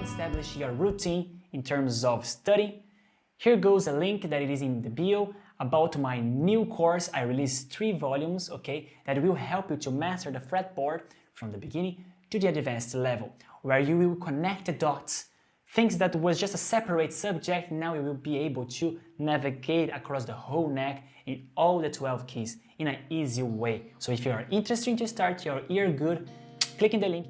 Establish your routine in terms of study. Here goes a link that it is in the bio about my new course. I released 3 volumes, okay, that will help you to master the fretboard from the beginning to the advanced level, where you will connect the dots. Things that was just a separate subject, now you will be able to navigate across the whole neck in all the 12 keys in an easy way. So if you are interested to start your ear good, click in the link.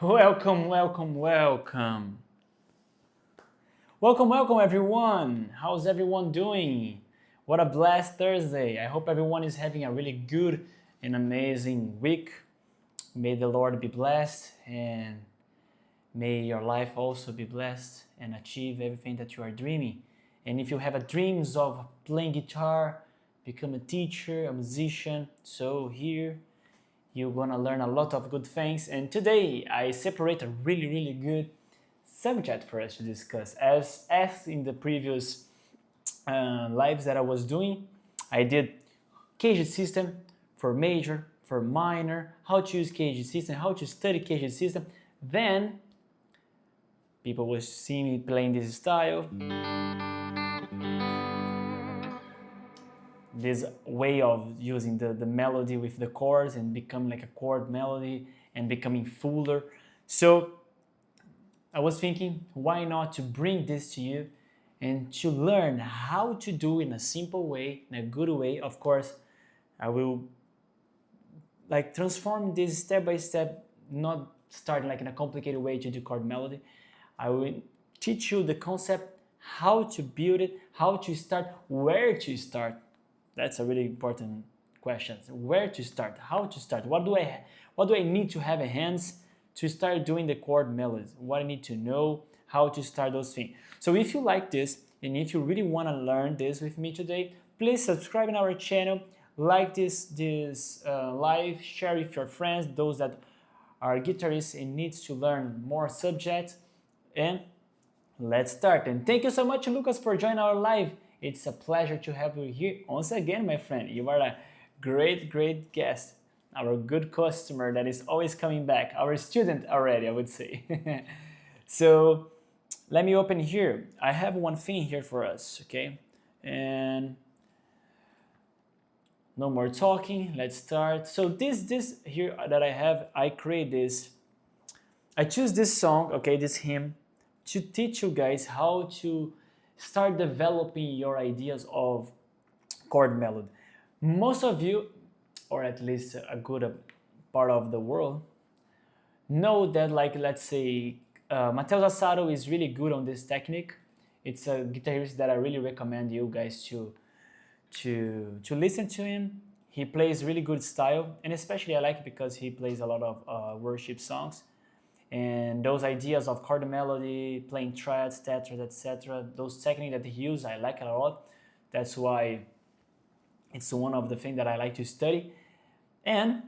Welcome, welcome, welcome. Welcome everyone. How's everyone doing? What a blessed Thursday. I hope everyone is having a really good and amazing week. May the Lord be blessed and may your life also be blessed and achieve everything that you are dreaming. And if you have a dreams of playing guitar, become a teacher, a musician, so here You're gonna learn a lot of good things, and today I separate a really good subject for us to discuss. As in the previous lives that I was doing, I did 𝗏𝗔 system for major, for minor, how to use 𝗏𝗔 system, how to study 𝗏𝗔 system. Then people will see me playing this style, this way of using the melody with the chords and become like a chord melody and becoming fuller. So I was thinking, why not to bring this to you and to learn how to do in a simple way, in a good way. Of course, I will like transform this step by step, not starting like in a complicated way to do chord melody. I will teach you the concept, how to build it, how to start, where to start. That's a really important question. Where to start? How to start? What do I need to have in hands to start doing the chord melodies? What I need to know, how to start those things. So if you like this, and if you really want to learn this with me today, please subscribe in our channel, like this live, share with your friends, those that are guitarists and needs to learn more subjects, and let's start. And thank you so much, Lucas, for joining our live. It's a pleasure to have you here once again, my friend. You are a great guest, our good customer that is always coming back, our student already, I would say. So let me open here. I have one thing here for us, okay? And no more talking, let's start. So this here that I have, I create this. I choose this song, okay, this hymn, to teach you guys how to start developing your ideas of chord melody. Most of you, or at least a good part of the world, know that, like, let's say 𝗏𝗏𝗏𝗏 is really good on this technique. It's a guitarist that I really recommend you guys to listen to him. He plays really good style, and especially I like it because he plays a lot of worship songs. And those ideas of chord melody, playing triads, tetras, etc., those techniques that he uses, I like it a lot. That's why it's one of the things that I like to study. And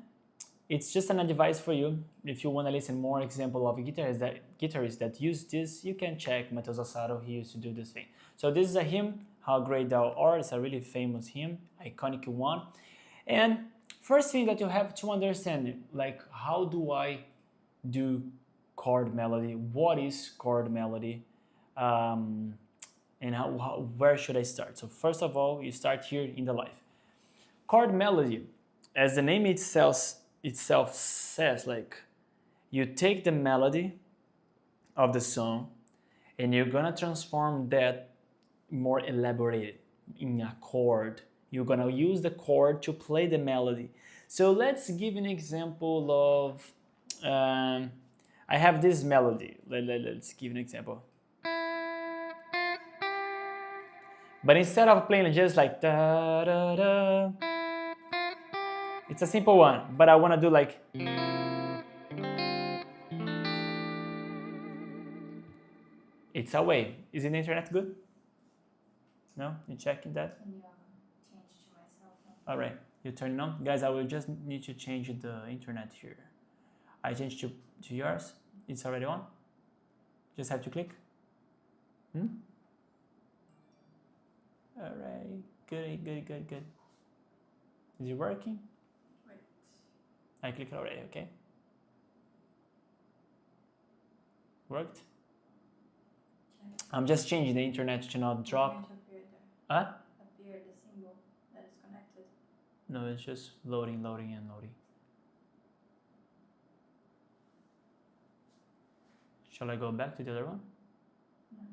it's just an advice for you. If you want to listen more example of guitarists that use this, you can check 𝗏𝗏𝗏𝗏. He used to do this thing. So this is a hymn, How Great Thou Art. It's a really famous hymn, iconic one. And first thing that you have to understand, like, how do I do chord melody? What is chord melody? And where should I start? So first of all, you start here in the life. Chord melody, as the name itself says, like, you take the melody of the song and you're gonna transform that more elaborated in a chord. You're gonna use the chord to play the melody. So let's give an example of I have this melody. Let's give an example. But instead of playing just like da da da, it's a simple one. But I want to do like. It's a way. Is the internet good? No? You checking that? All right. You turn it on, guys. I will just need to change the internet here. I changed to yours. It's already on. Just have to click. All right. Good. Is it working? Wait. I clicked already. Okay. Worked. I'm just changing the internet to not drop. Huh? Appear the symbol that is connected. No, it's just loading. Shall I go back to the other one? No.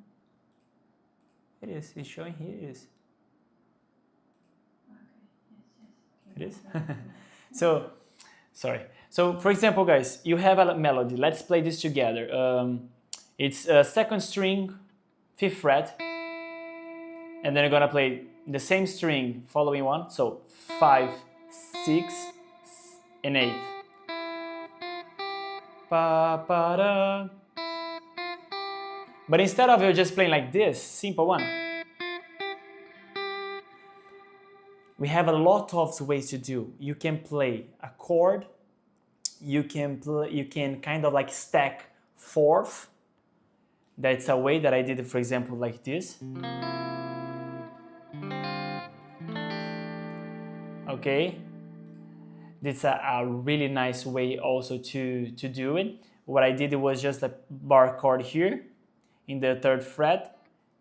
It is. It's showing here. It is. Okay. Yes. It is? So, sorry. So, for example, guys, you have a melody. Let's play this together. It's a second string, 5th fret. And then you're going to play the same string following one. So, 5, 6, and 8. Pa, pa, da. But instead of you just playing like this, simple one, we have a lot of ways to do. You can play a chord you can kind of like stack fourth. That's a way that I did it, for example, like this. Okay, this is a really nice way also to do it. What I did was just a bar chord here in the 3rd fret,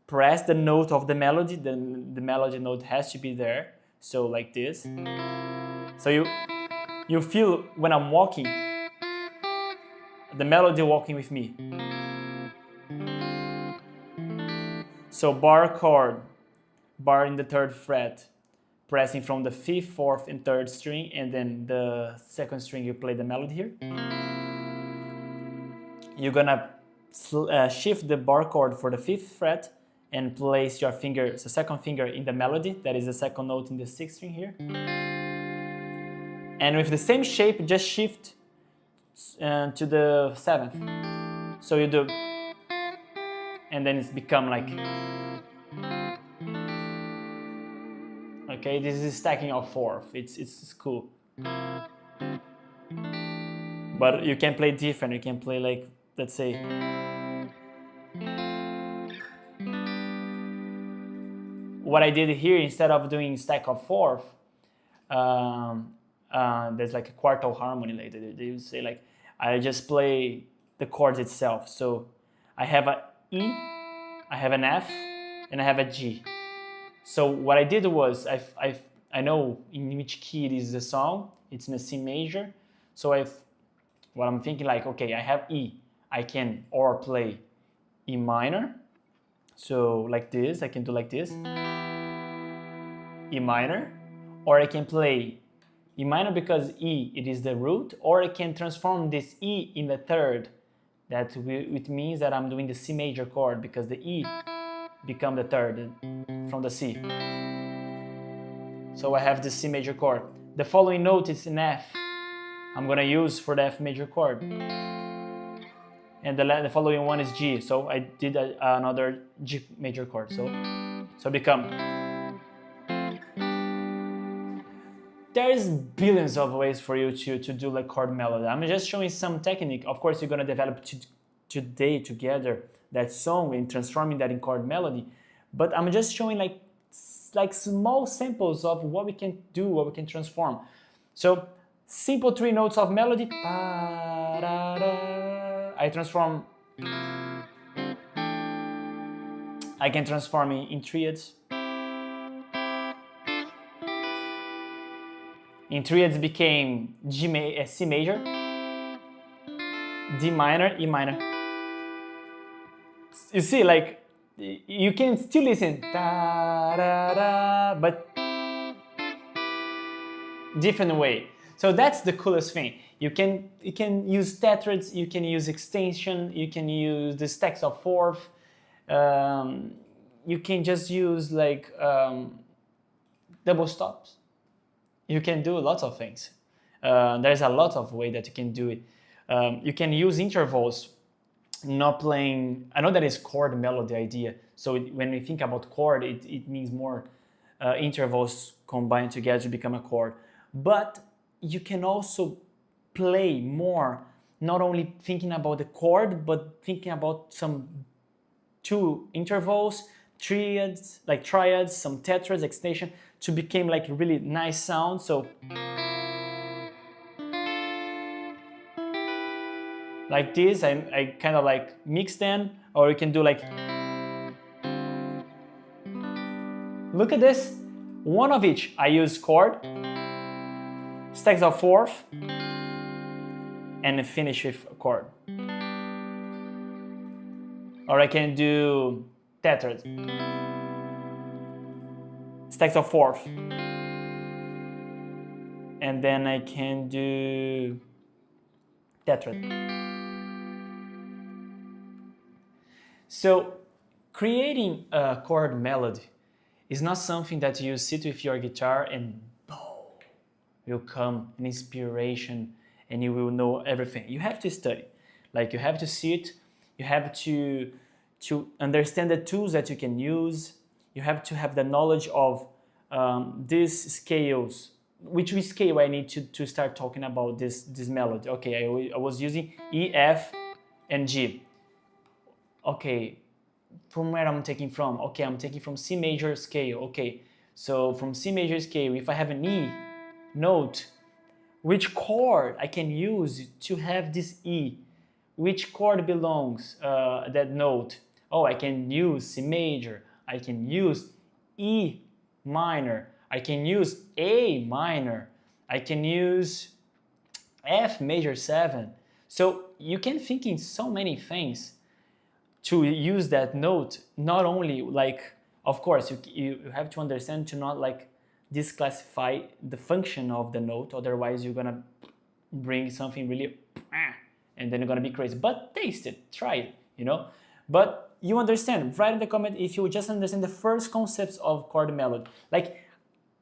press the note of the melody, the melody note has to be there, so like this. So you feel when I'm walking, the melody walking with me. So bar chord, bar in the 3rd fret, pressing from the 5th, 4th, and 3rd string, and then the 2nd string you play the melody here. You're gonna shift the bar chord for the 5th fret and place your finger, the 2nd finger in the melody, that is the 2nd note in the 6th string here. And with the same shape, just shift to the 7th. So you do, and then it's become like, okay, this is stacking of 4th, it's cool. But you can play different, you can play like, let's say, what I did here, instead of doing stack of 4th, there's like a quartal harmony later. They say like, I just play the chords itself. So I have a E, I have an F, and I have a G. So what I did was, I know in which key it is the song, it's in a C major. So what I'm thinking like, okay, I have E, I can or play E minor. So like this, I can do like this, E minor, or I can play E minor because E, it is the root, or I can transform this E in the 3rd. It means that I'm doing the C major chord because the E become the 3rd from the C. So I have the C major chord. The following note is an F. I'm gonna use for the F major chord. And the following one is G. So I did another G major chord. So become. There's billions of ways for you to do like chord melody. I'm just showing some technique. Of course, you're gonna develop today together that song and transforming that in chord melody. But I'm just showing like small samples of what we can do, what we can transform. So simple 3 notes of melody. I transform. I can transform in triads. In triads became C major, D minor, E minor. You see, like, you can still listen, but different way. So that's the coolest thing. You can use tetrads, you can use extension, you can use the stacks of 4th. You can just use like double stops. You can do lots of things. There's a lot of ways that you can do it. You can use intervals, not playing. I know that is chord melody idea. So when we think about chord, it means more intervals combined together to become a chord. But you can also play more, not only thinking about the chord, but thinking about some 2 intervals, triads, some tetrads, extension, to become like really nice sound. So like this, I kind of like mix them, or you can do like, look at this, one of each. I use chord, stacks of 4th, and finish with a chord. Or I can do tetrad, stacks of 4th, and then I can do tetrad. So creating a chord melody is not something that you sit with your guitar and boom, will come an inspiration and you will know everything. You have to study. Like, you have to see it, you have to understand the tools that you can use, you have to have the knowledge of these scales, which scale I need to start talking about this melody. Okay, I was using E, F, and G. Okay, from where I'm taking from? Okay, I'm taking from C major scale. Okay, so from C major scale, if I have an E note, which chord I can use to have this E? Which chord belongs that note? Oh, I can use C major, I can use E minor, I can use A minor, I can use F major 7. So you can think in so many things to use that note, not only like, of course, you have to understand to not like disclassify the function of the note, otherwise you're gonna bring something really and then you're gonna be crazy. But taste it, try it, you know? But you understand, write in the comment if you just understand the first concepts of chord melody. Like,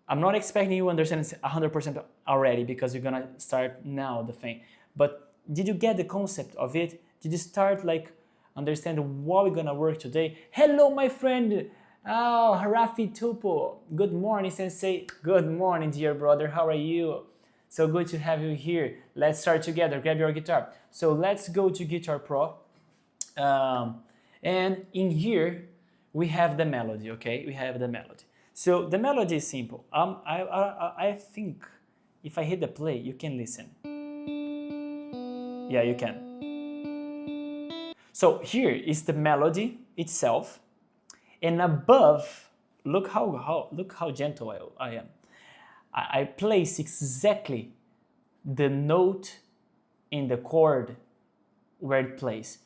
I'm not expecting you to understand 100% already because you're gonna start now the thing. But did you get the concept of it? Did you start like understand what we're gonna work today? Hello, my friend. Oh, Harafi Tupo. Good morning, Sensei. Good morning, dear brother. How are you? So good to have you here. Let's start together. Grab your guitar. So let's go to Guitar Pro. And in here, we have the melody, okay? We have the melody. So the melody is simple. I think if I hit the play, you can listen. Yeah, you can. So here is the melody itself. And above, look how gentle I am. I place exactly the note in the chord where it plays.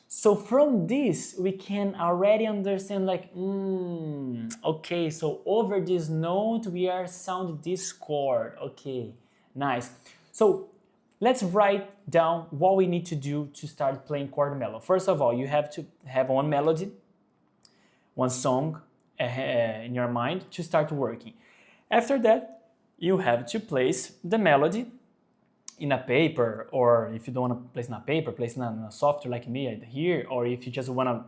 So from this, we can already understand like, okay, so over this note, we are sound this chord. Okay, nice. So let's write down what we need to do to start playing chord melody. First of all, you have to have one melody, one song in your mind to start working. After that, you have to place the melody in a paper, or if you don't want to place in a paper, place in a software like me here, or if you just want to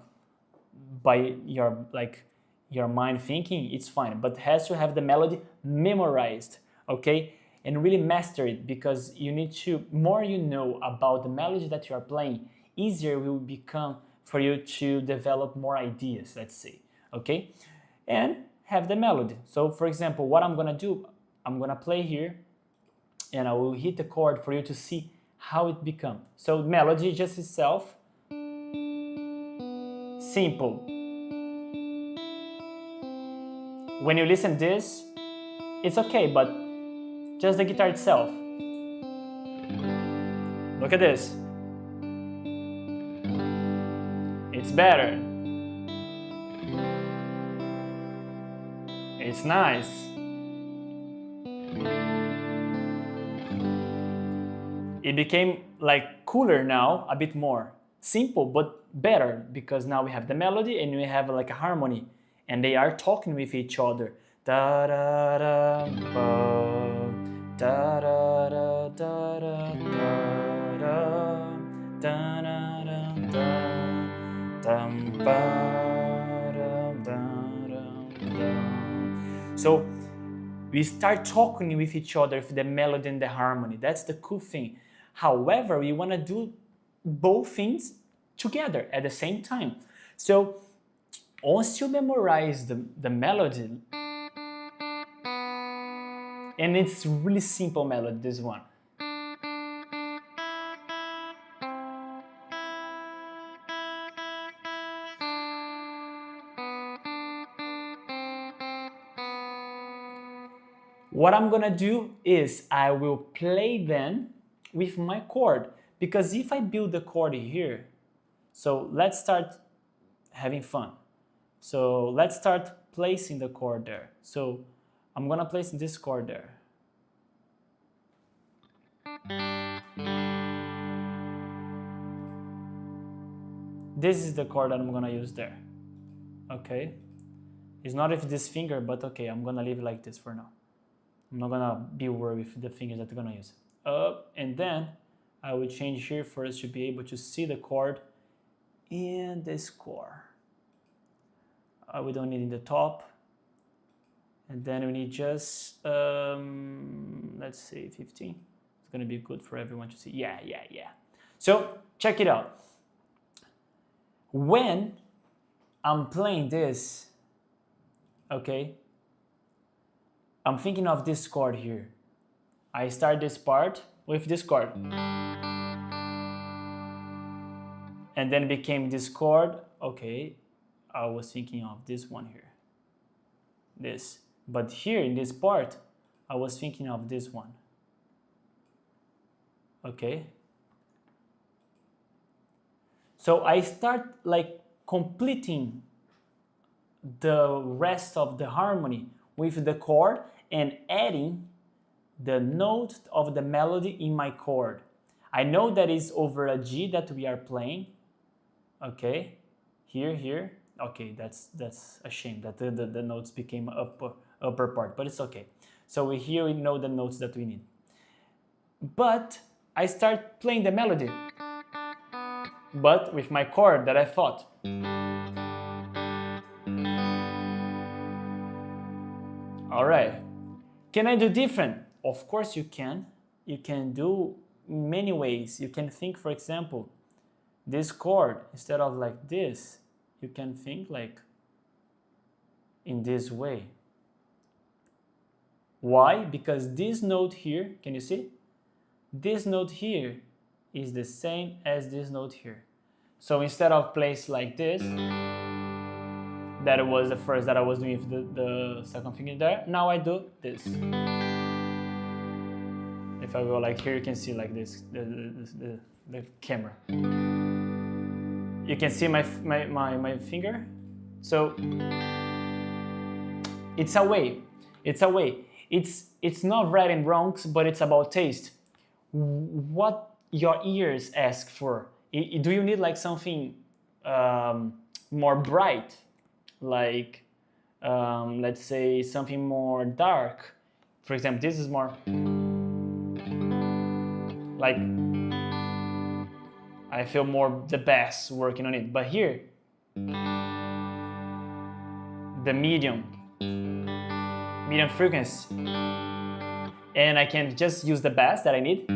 by your mind thinking, it's fine, but it has to have the melody memorized, okay? And really master it, because you need to, more you know about the melody that you are playing, easier it will become for you to develop more ideas, let's say, okay? And have the melody. So for example, what I'm gonna do, I'm gonna play here, and I will hit the chord for you to see how it becomes. So melody just itself, simple. When you listen this, it's okay, but just the guitar itself. Look at this. It's better. It's nice. It became like cooler now, a bit more. Simple, but better, because now we have the melody and we have like a harmony, and they are talking with each other. Da da da ba, da da da da da da da da da da dum ba dum da da. So we start talking with each other with the melody and the harmony. That's the cool thing. However, we want to do both things together at the same time. So once you memorize the melody, and it's really simple melody, this one. What I'm gonna do is I will play then with my chord, because if I build the chord here, so let's start having fun. So let's start placing the chord there. So I'm gonna place this chord there. This is the chord that I'm gonna use there. Okay? It's not with this finger, but okay, I'm gonna leave it like this for now. I'm not gonna be worried with the fingers that I'm gonna use. Up, and then I will change here for us to be able to see the chord in this chord. We don't need in the top, And then we need just, let's say 15. It's gonna be good for everyone to see. Yeah. So check it out. When I'm playing this, okay, I'm thinking of this chord here. I start this part with this chord. And then became this chord. Okay, I was thinking of this one here. This. But here in this part, I was thinking of this one. Okay. So I start like completing the rest of the harmony with the chord and adding the note of the melody in my chord. I know that is over a G that we are playing. Okay, here. Okay, that's a shame that the notes became upper part, but it's okay. So here we know the notes that we need. But I start playing the melody, but with my chord that I thought. All right, can I do different? Of course you can. You can do many ways. You can think, for example, this chord, instead of like this, you can think like in this way. Why? Because this note here, can you see? This note here is the same as this note here. So instead of place like this, that was the first that I was doing with the second finger there, now I do this. If I go like here, you can see like this, the camera. You can see my finger. So it's a way. It's not right and wrongs, but it's about taste. What your ears ask for. Do you need like something more bright? Like, let's say something more dark. For example, this is more like, I feel more the bass working on it. But here, the medium frequency. And I can just use the bass that I need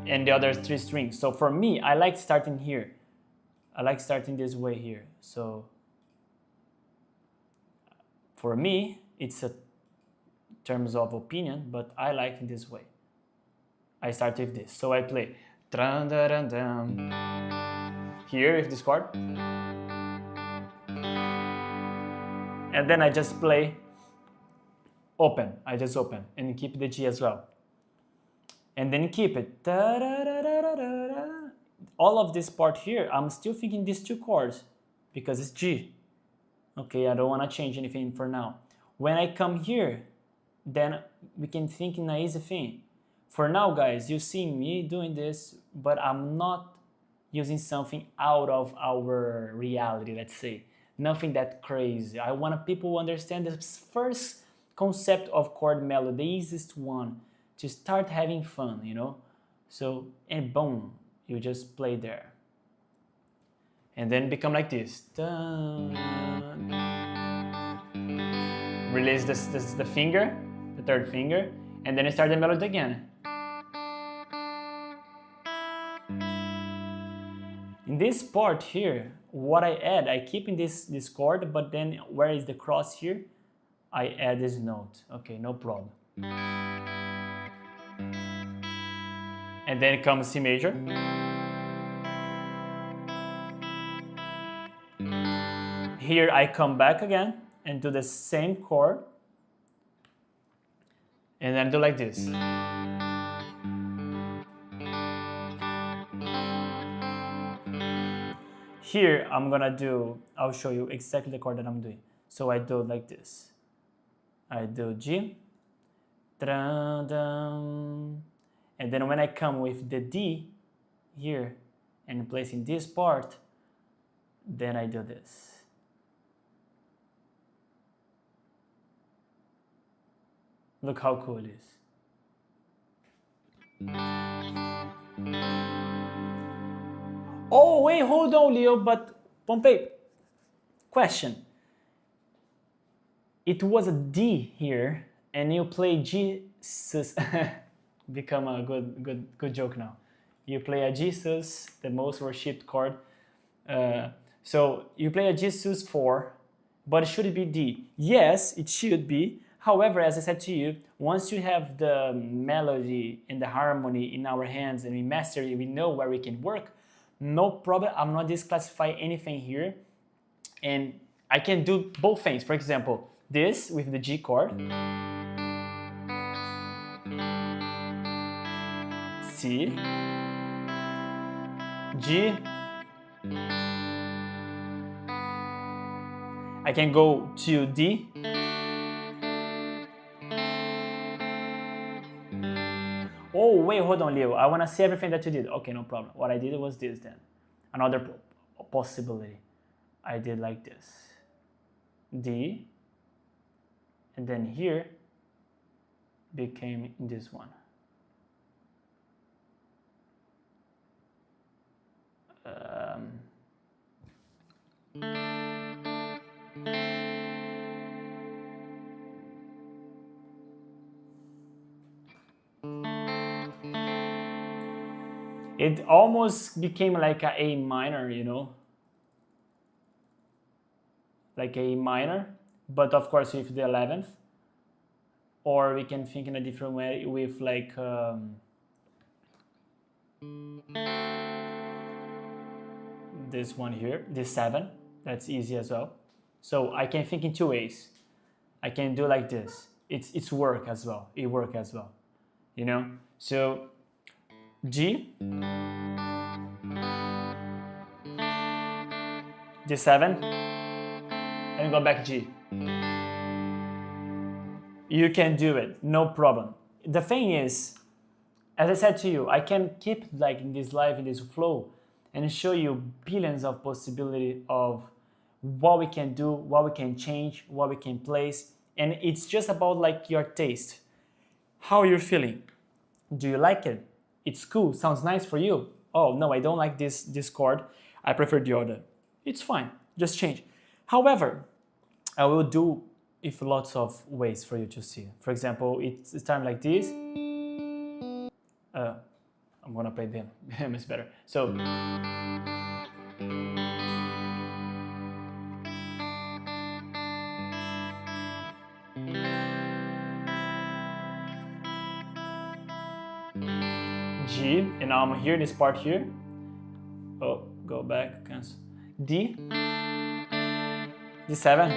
and the other 3 strings. So for me, I like starting here. I like starting this way here. So for me, it's a terms of opinion, but I like it this way. I start with this. So I play here with this chord. And then I just play open. I just open and keep the G as well. And then keep it. All of this part here, I'm still thinking these 2 chords because it's G. Okay, I don't want to change anything for now. When I come here, then we can think in an easy thing. For now, guys, you see me doing this, but I'm not using something out of our reality, let's say. Nothing that crazy. I want people to understand the first concept of chord melody, the easiest one, to start having fun, you know? So, and boom, you just play there. And then become like this. Dun. Release the finger, the 3rd finger, and then you start the melody again. In this part here, what I add, I keep in this chord, but then where is the cross here? I add this note. Okay, no problem. And then comes C major. Here I come back again and do the same chord. And then do like this. Here I'm gonna do, I'll show you exactly the chord that I'm doing. So I do like this. I do G, and then when I come with the D here and placing this part, then I do this. Look how cool it is. Oh, wait, hold on, Leo, but Pompey, question. it was a D here, and you play G sus. Become a good joke now. You play a G sus, the most worshipped chord. So you play a G sus 4, but it should be D. Yes, it should be. However, as I said to you, once you have the melody and the harmony in our hands and we master it, we know where we can work, no problem. I'm not disclassifying anything here. And I can do both things. For example, this with the G chord, C, G, I can go to D, oh wait, hold on, Leo, I want to see everything that you did. Okay, no problem. What I did was this then. Another possibility. I did like this. D, and then here became this one. It almost became like a A minor, you know, like A minor, but of course with the 11th. Or we can think in a different way with like this one here, this 7. That's easy as well. So I can think in 2 ways. I can do like this. It's work as well. It work as well, you know. So G, D7, and go back G. You can do it, no problem. The thing is, as I said to you, I can keep like in this live, in this flow, and show you billions of possibility of what we can do, what we can change, what we can place, and it's just about like your taste. How you're feeling? Do you like it? It's cool, sounds nice for you. Oh no, I don't like this chord. I prefer the other. It's fine, just change. However, I will do with lots of ways for you to see. For example, it's time like this. I'm gonna play them. It's better. So. G, and now I'm here, this part here. Oh, go back, cancel. D, D7.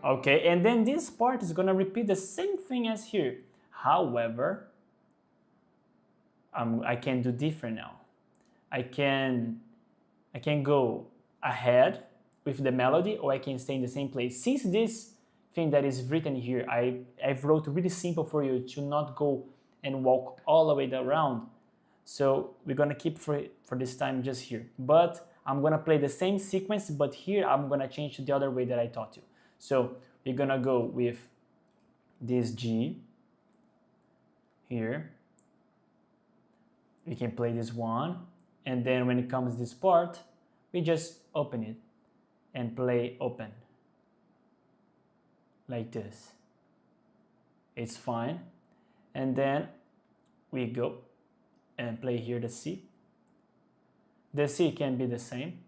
Okay, and then this part is gonna repeat the same thing as here. However, I can do different now. I can go ahead with the melody, or I can stay in the same place. Since this thing that is written here, I've wrote really simple for you to not go and walk all the way around. So we're gonna keep for this time just here. But I'm gonna play the same sequence, but here I'm gonna change to the other way that I taught you. So we're gonna go with this G here. We can play this one, and then when it comes this part, we just open it and play open. Like this. It's fine. And then we go and play here the C. The C can be the same.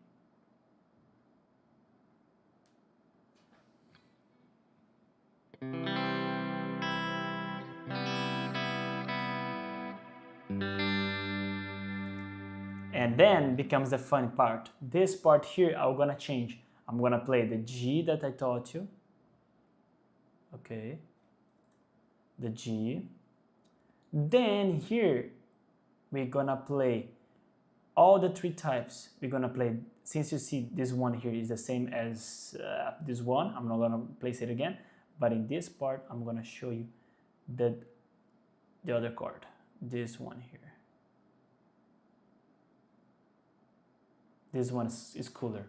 And then becomes the fun part. This part here, I'm gonna change. I'm gonna play the G that I taught you. Okay, the G. Then here, we're gonna play all the 3 types. We're gonna play, since you see this one here is the same as this one, I'm not gonna place it again, but in this part, I'm gonna show you the other chord, this one here. This one is cooler.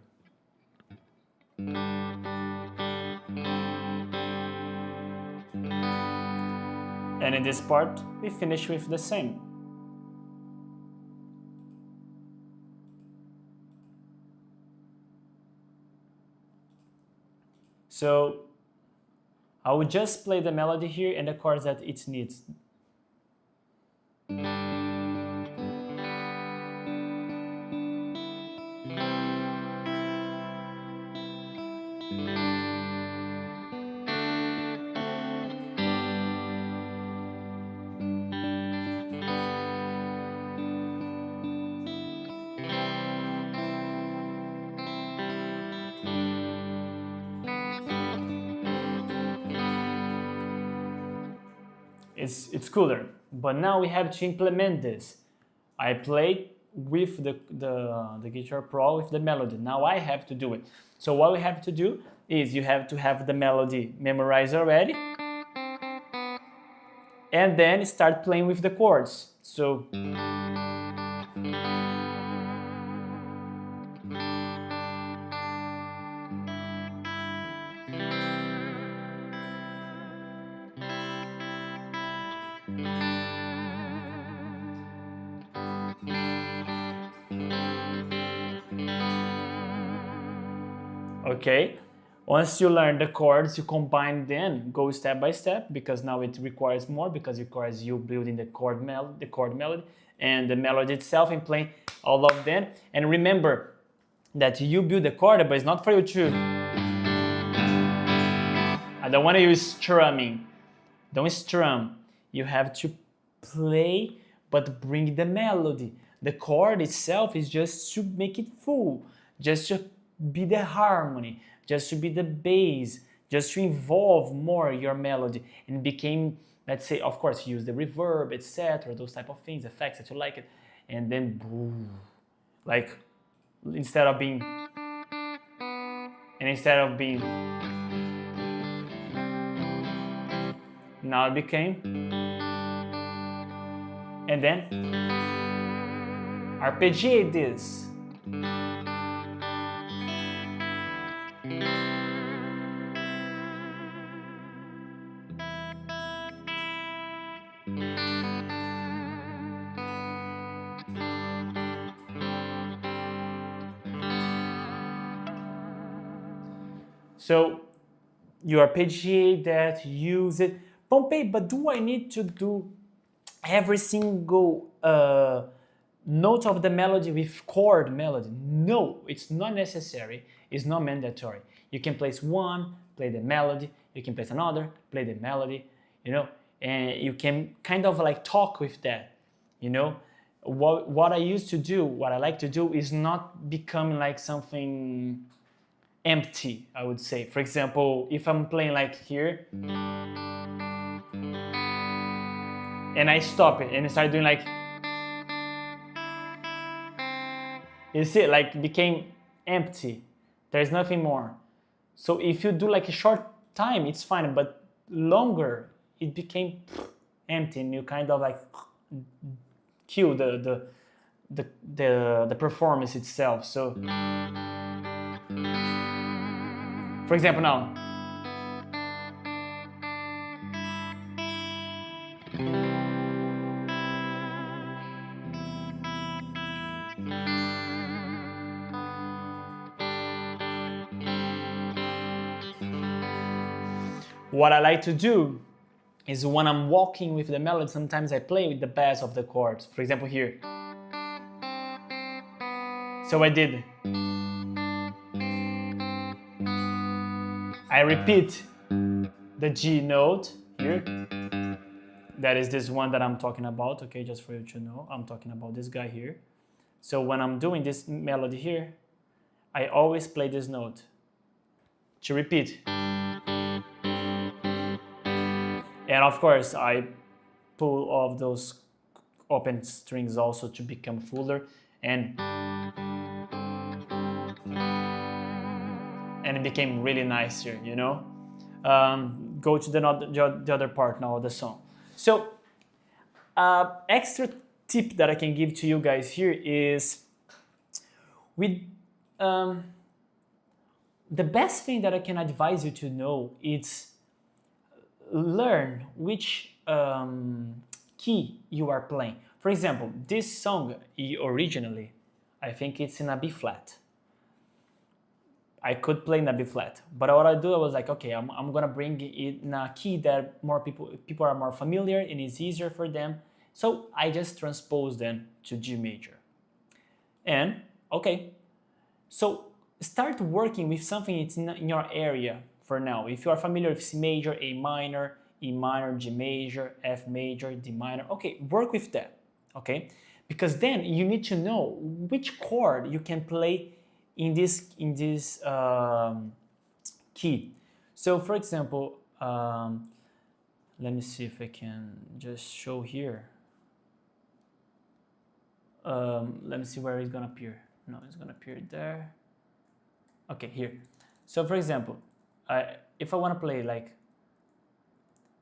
And in this part, we finish with the same. So I will just play the melody here and the chords that it needs. It's cooler, but now we have to implement this. I played with the Guitar Pro with the melody. Now I have to do it. So what we have to do is you have to have the melody memorized already, and then start playing with the chords. So okay, once you learn the chords, you combine them, go step by step, because now it requires more, because it requires you building the chord melody and the melody itself and playing all of them. And remember that you build the chord, but it's not for you to... I don't want to use strumming. Don't strum. You have to play, but bring the melody. The chord itself is just to make it full, just to be the harmony, just to be the bass, just to involve more your melody and became, let's say, of course, use the reverb, etc., those type of things, effects that you like it, and then boom, like instead of being, now it became, and then arpeggiate this. So you arpeggiate that, use it. Pompey, but do I need to do every single note of the melody with chord melody? No, it's not necessary. It's not mandatory. You can place one, play the melody. You can place another, play the melody, you know, and you can kind of like talk with that, you know. What I used to do, what I like to do is not become like something empty, I would say. For example, if I'm playing like here, and I stop it and I start doing like, you see, like became empty. There's nothing more. So if you do like a short time, it's fine, but longer, it became empty, and you kind of like kill the performance itself. So, for example, now. What I like to do is when I'm walking with the melody, sometimes I play with the bass of the chords. For example, here. So I did. I repeat the G note here. That is this one that I'm talking about, okay, just for you to know. I'm talking about this guy here. So when I'm doing this melody here, I always play this note to repeat. And of course, I pull off those open strings also to become fuller, and it became really nice here, you know. Go to the other part now of the song. So, extra tip that I can give to you guys here is, with the best thing that I can advise you to know is learn which key you are playing. For example, this song originally, I think it's in a B flat. I could play in a B flat, but what I do, I was like, okay, I'm gonna bring it in a key that more people are more familiar and it's easier for them. So I just transpose them to G major. And okay, so start working with something that's in your area for now. If you are familiar with C major, A minor, E minor, G major, F major, D minor, okay, work with that, okay? Because then you need to know which chord you can play in this key. So for example, let me see if I can just show here. Let me see where it's gonna appear. No, it's gonna appear there. Okay, here. So for example, if I want to play like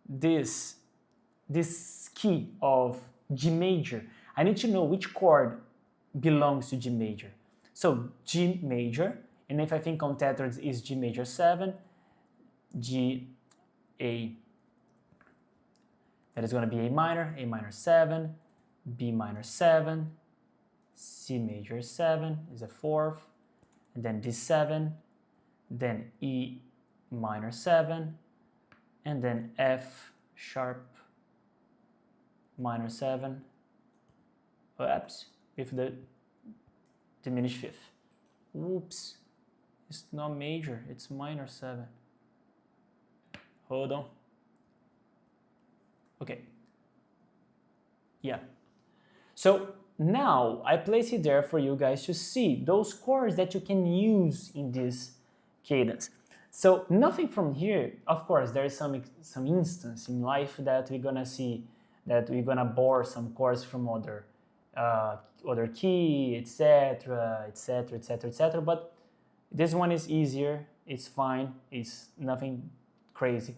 this key of G major, I need to know which chord belongs to G major. So G major, and if I think on tetrads is G major 7, G, A, that is going to be A minor 7, B minor 7, C major 7 is a fourth, and then D7, then E minor 7, and then F sharp minor 7, oops, with the diminished fifth. Oops, it's not major, it's minor 7. Hold on. Okay. Yeah. So now I place it there for you guys to see those chords that you can use in this cadence. So nothing from here, of course, there is some instance in life that we're gonna see that we're gonna borrow some chords from other key, etc., etc., etc., etc. But this one is easier, it's fine, it's nothing crazy.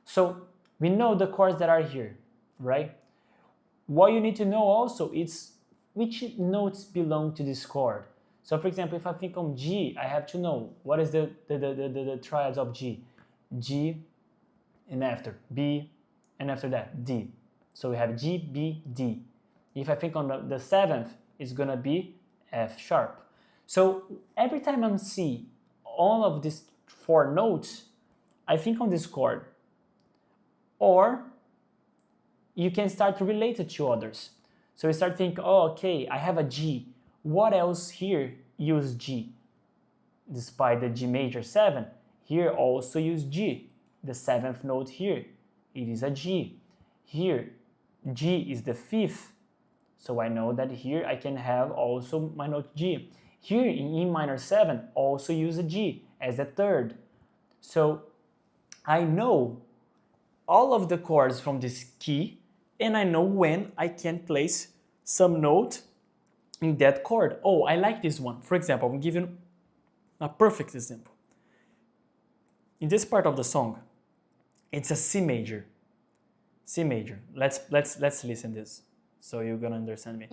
So we know the chords that are here, right? What you need to know also is which notes belong to this chord. So for example, if I think on G, I have to know what is the triads of G. G, and after B, and after that D. So we have G, B, D. If I think on the seventh, it's gonna be F sharp. So every time I'm see all of these 4 notes, I think on this chord. Or you can start to relate it to others. So you start thinking, oh, okay, I have a G. What else here use G? Despite the G major 7, here also use G. The 7th note here, it is a G. Here, G is the 5th. So I know that here I can have also my note G. Here in E minor 7, also use a G as the 3rd. So I know all of the chords from this key, and I know when I can place some note in that chord. Oh, I like this one. For example, I'm giving a perfect example. In this part of the song, it's a C major. C major. Let's listen this, so you're gonna understand me.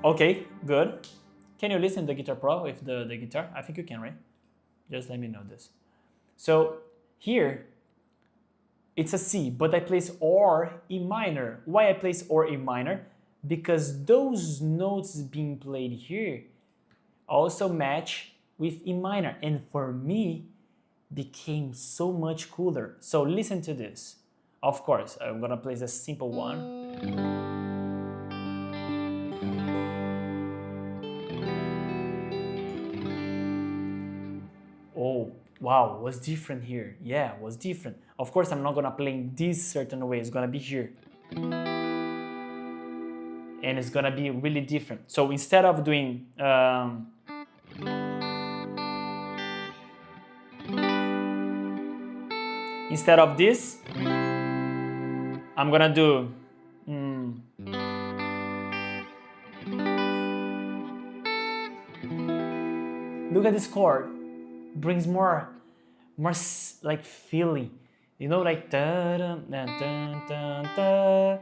Okay, good. Can you listen to the Guitar Pro with the guitar? I think you can, right? Just let me know this. So here, it's a C, but I place or E minor. Why I place or E minor? Because those notes being played here also match with E minor, and for me, became so much cooler. So listen to this. Of course, I'm gonna play a simple one. Oh, wow, was different here. Yeah, was different. Of course, I'm not gonna play in this certain way. It's gonna be here. And it's gonna be really different. So instead of doing instead of this, I'm gonna do look at this chord. Brings more like feeling, you know, like da da da da da da.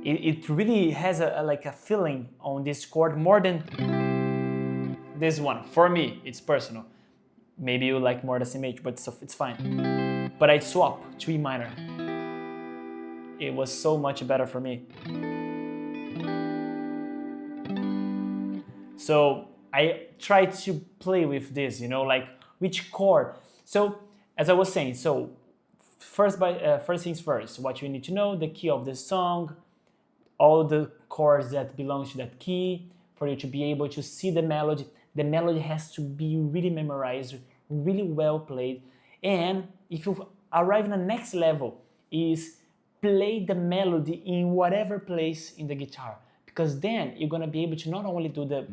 It really has like a feeling on this chord more than this one. For me, it's personal. Maybe you like more the C major, but it's fine. but I swap to E minor. It was so much better for me. So I tried to play with this, you know, like which chord. So as I was saying, so first things first, what you need to know, the key of the song, all the chords that belong to that key, for you to be able to see the melody. The melody has to be really memorized, really well played. And if you arrive in the next level, is play the melody in whatever place in the guitar. Because then you're gonna be able to not only do the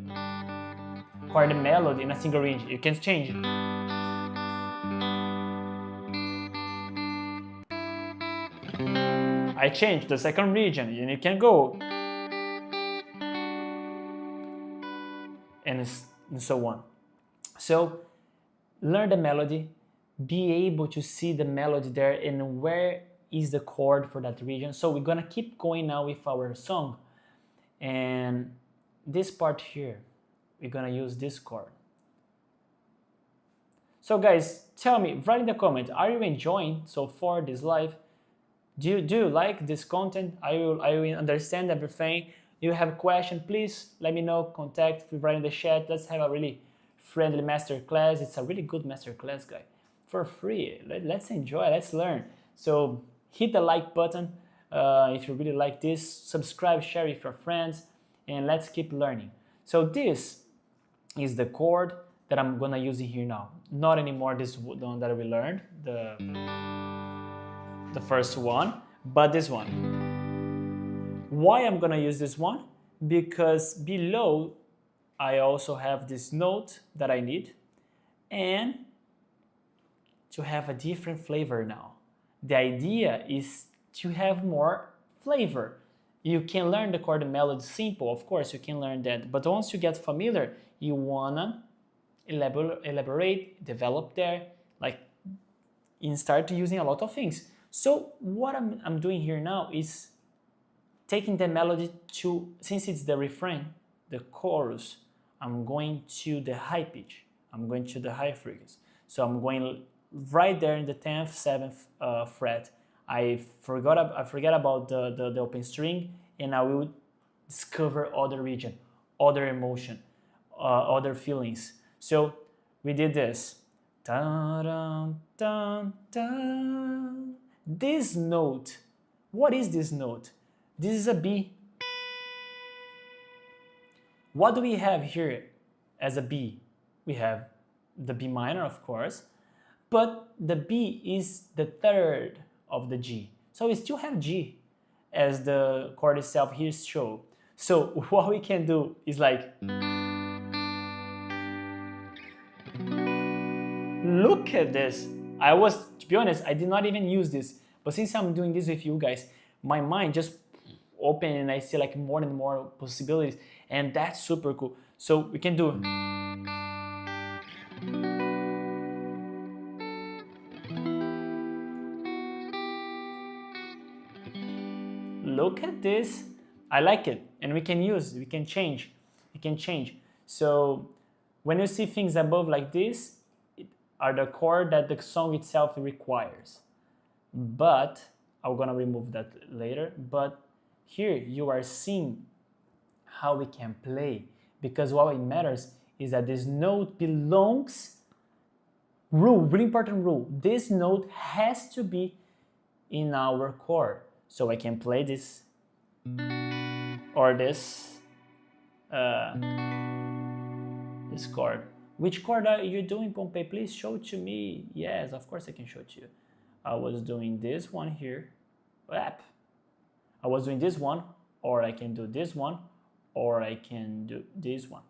chord melody in a single range, you can change it. I changed the second region, and you can go. And so on. So learn the melody, be able to see the melody there and where is the chord for that region. So we're gonna keep going now with our song. And this part here, we're gonna use this chord. So guys, tell me, write in the comment, are you enjoying so far this live? Do you like this content? I will understand everything. You have a question, please let me know, contact, write in the chat. Let's have a really friendly masterclass. It's a really good masterclass, guy, for free. Let's enjoy, let's learn. So hit the like button if you really like this, subscribe, share with your friends, and let's keep learning. So this is the chord that I'm gonna use in here now. Not anymore this one that we learned, the first one, but this one. Why I'm gonna use this one? Because below I also have this note that I need, and to have a different flavor now. The idea is to have more flavor. You can learn the chord melody simple, of course you can learn that, but once you get familiar, you wanna elaborate, develop there, like, and start using a lot of things. So what I'm doing here now is taking the melody to, since it's the refrain, the chorus, I'm going to the high pitch, I'm going to the high frequency. So I'm going right there in the 10th, 7th fret. I forget about the open string, and I will discover other region, other emotion, other feelings. So we did this. Dun, dun, dun, dun. This note, what is this note? This is a B. What do we have here as a B? We have the B minor, of course, but the B is the third of the G. So we still have G as the chord itself here show. So what we can do is like, look at this. To be honest, I did not even use this, but since I'm doing this with you guys, my mind just open and I see like more and more possibilities, and that's super cool. So we can do look at this. I like it, and we can change. So when you see things above like this, are the chord that the song itself requires. But I'm gonna remove that later. But here you are seeing how we can play, because what it matters is that this note belongs, really important rule, this note has to be in our chord. So I can play this or this chord. Which chord are you doing, Pompey? Please show it to me. Yes, of course I can show it to you. I was doing this one here. I was doing this one, or I can do this one, or I can do this one.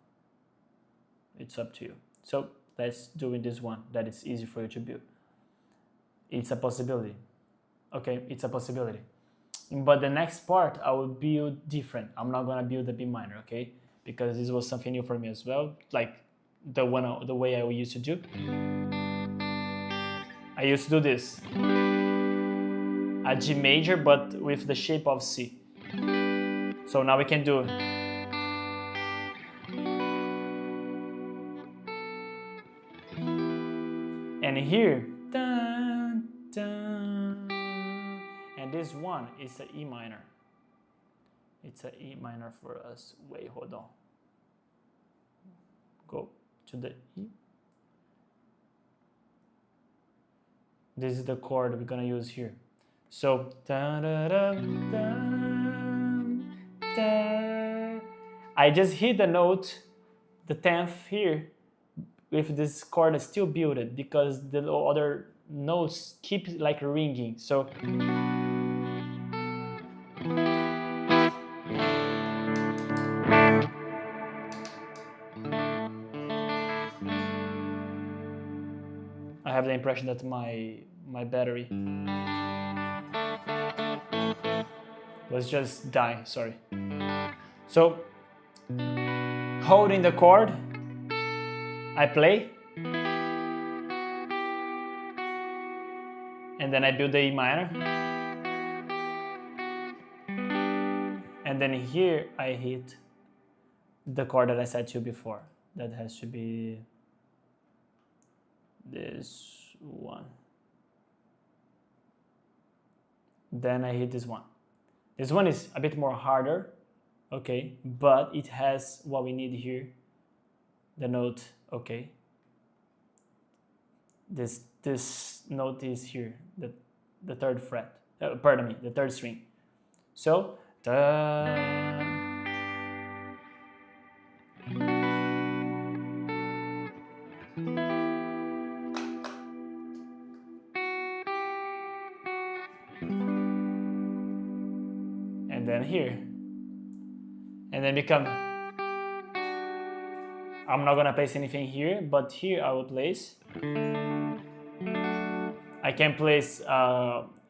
It's up to you. So let's do this one that is easy for you to build. It's a possibility. Okay, it's a possibility. But the next part I will build different. I'm not gonna build the B minor, okay? Because this was something new for me as well. Like the way I used to do. I used to do this. A G major, but with the shape of C. So now we can do and here, dun, And this one is an E minor. It's an E minor for us. Wait, hold on. Go to the E. This is the chord we're gonna use here. So I just hit the note, the 10th here, with this chord still built because the other notes keep like ringing. So I have the impression that my battery was just dying, sorry. So, holding the chord, I play, and then I build the E minor, and then here I hit the chord that I said to you before. That has to be this one. Then I hit this one. This one is a bit more harder, okay, but it has what we need here, the note, okay. This note is here, the 3rd fret, pardon me, the 3rd string. So, and then here, and then become, I'm not gonna place anything here, but here I will place, I can place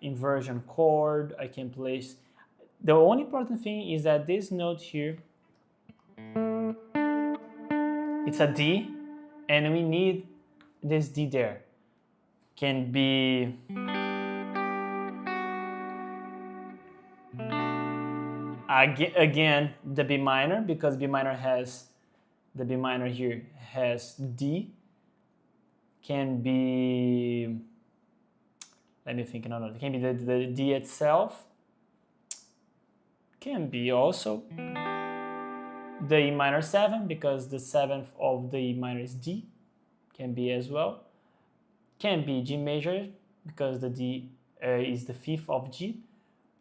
inversion chord, I can place, the only important thing is that this note here, it's a D, and we need this D there, can be, again, the B minor, because B minor has, the B minor here has D, can be, let me think another, it can be the D itself, can be also the E minor 7, because the 7th of the E minor is D, can be as well, can be G major, because the D is the 5th of G,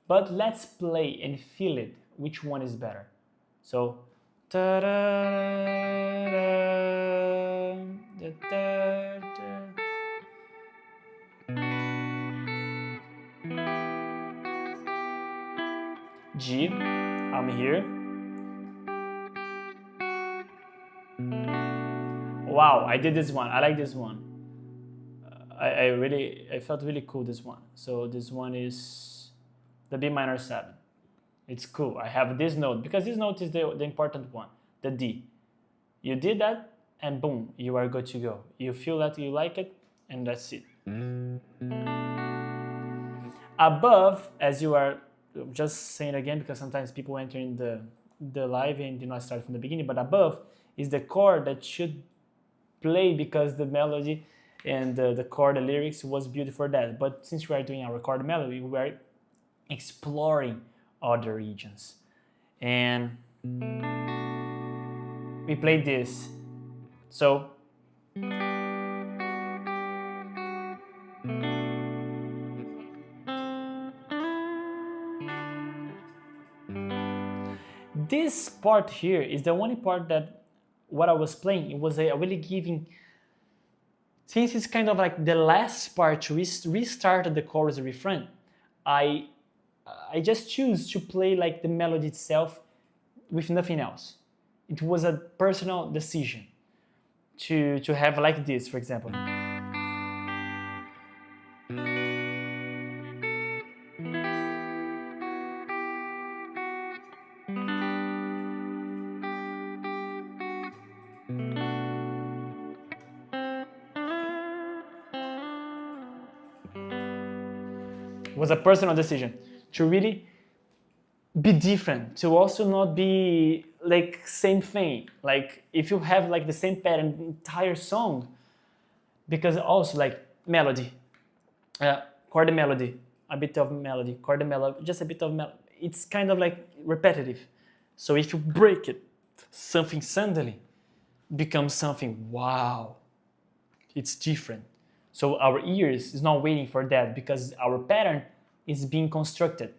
but let's play and feel it, which one is better. So, G, I'm here. Wow, I did this one, I like this one. I felt really cool this one. So this one is the B minor 7. It's cool. I have this note because this note is the important one, the D. You did that and boom, you are good to go. You feel that you like it and that's it. Above, as you are just saying again, because sometimes people enter in the live and do not start from the beginning, but above is the chord that should play because the melody and the chord, the lyrics was beautiful for that. But since we are doing our chord melody, we are exploring other regions. And we played this. So this part here is the only part that what I was playing, it was really giving, since it's kind of like the last part to restart the chorus refrain, I just choose to play like the melody itself with nothing else. It was a personal decision to have like this, for example. It was a personal decision to really be different, to also not be like same thing. Like if you have like the same pattern the entire song, because also like melody, chord melody, a bit of melody, chord melody, just a bit of melody. It's kind of like repetitive. So if you break it, something suddenly becomes something, wow, it's different. So our ears is not waiting for that because our pattern is being constructed.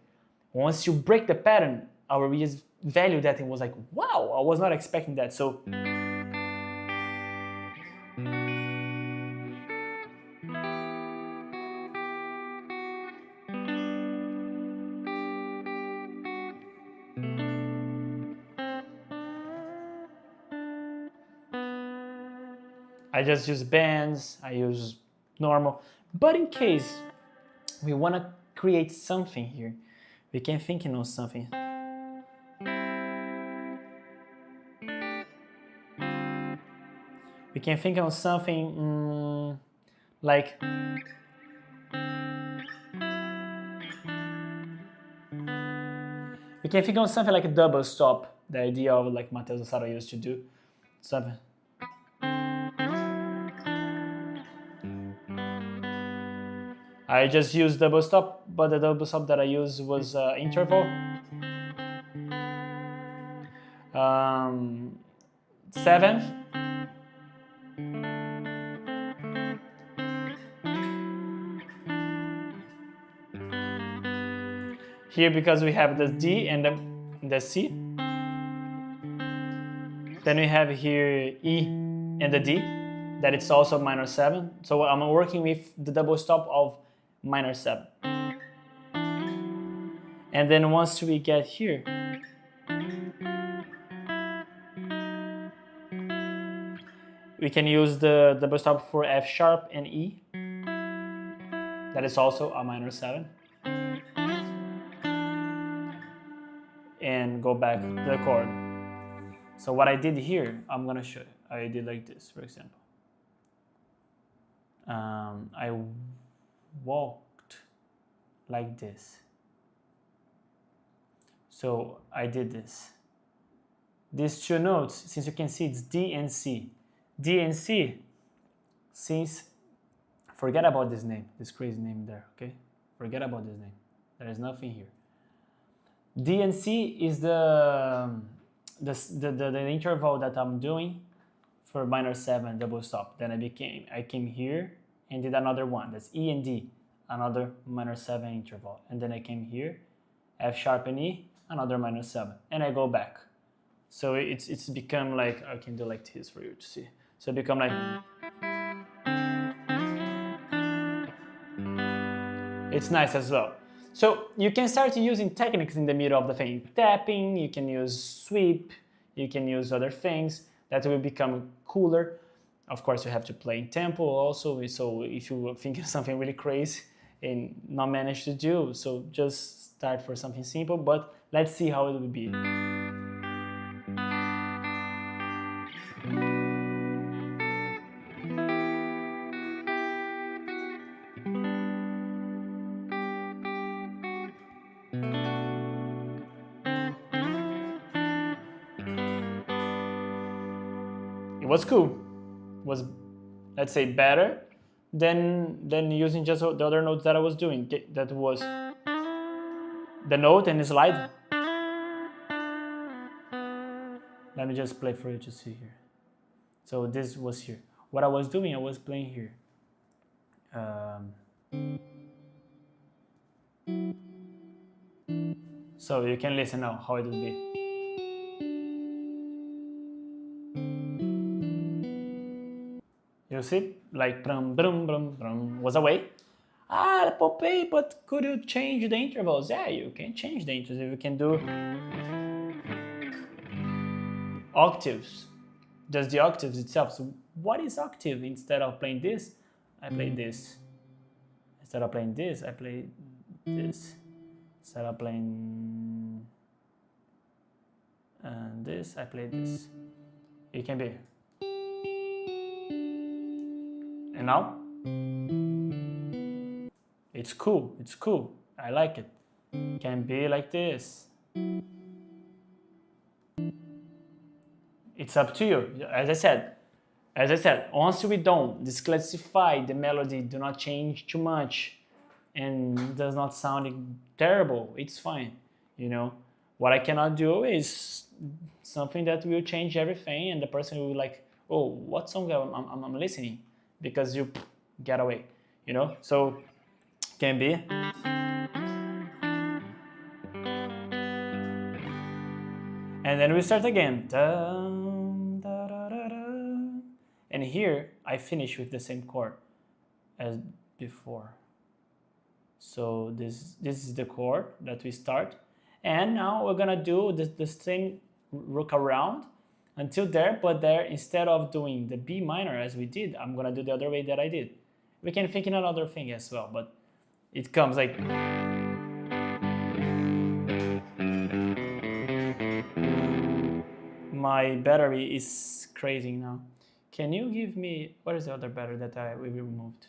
Once you break the pattern, our ears value that and was like, wow, I was not expecting that. So I just use bends, I use normal. But in case we want to create something here, we can think on something. We can think on something like we can think on something like a double stop, the idea of like 𝗏𝗲𝗃 used to do. Something. I just used double stop, but the double stop that I used was interval. Seventh. Here because we have the D and the C. Then we have here E and the D, that it's also minor 7. So I'm working with the double stop of minor 7. And then once we get here, we can use the double stop for F sharp and E. That is also a minor 7. And go back to the chord. So what I did here, I'm gonna show you. I did like this, for example. I walked like this. So I did this. These two notes, since you can see it's D and C. D and C, since, forget about this name, this crazy name there, okay? Forget about this name. There is nothing here. D and C is the interval that I'm doing for minor 7 double stop. Then I came here and did another one. That's E and D, another minor 7 interval. And then I came here, F sharp and E, another minor 7. And I go back. So it's become like, I can do like this for you to see. So it become like, it's nice as well. So you can start using techniques in the middle of the thing. Tapping, you can use sweep, you can use other things that will become cooler. Of course, you have to play in tempo also. So if you think of something really crazy and not manage to do, so just start for something simple, but let's see how it will be. It was cool. It was, let's say, better than using just the other notes that I was doing. That was the note and the slide. Let me just play for you to see here. So this was here. What I was doing, I was playing here. So you can listen now how it will be. You see, like brum brum brum brum was away. Ah, Popeye, but could you change the intervals? Yeah, you can change the intervals. You can do octaves, just the octaves itself. So what is octave? Instead of playing this, I play this. Instead of playing this, I play this. Instead of playing this, I play this. It can be. And now, it's cool, it's cool, I like it. Can be like this. It's up to you, as I said, once we don't disclassify the melody, do not change too much, and does not sound terrible, it's fine, you know. What I cannot do is something that will change everything, and the person will be like, oh, what song I'm listening, because you get away, you know. So can be. And then we start again. And here I finish with the same chord as before. So this is the chord that we start. And now we're gonna do the same rook around until there, but there, instead of doing the B minor as we did, I'm gonna do the other way that I did. We can think in another thing as well, but it comes like. My battery is crazy now. Can you give me, what is the other battery that we removed?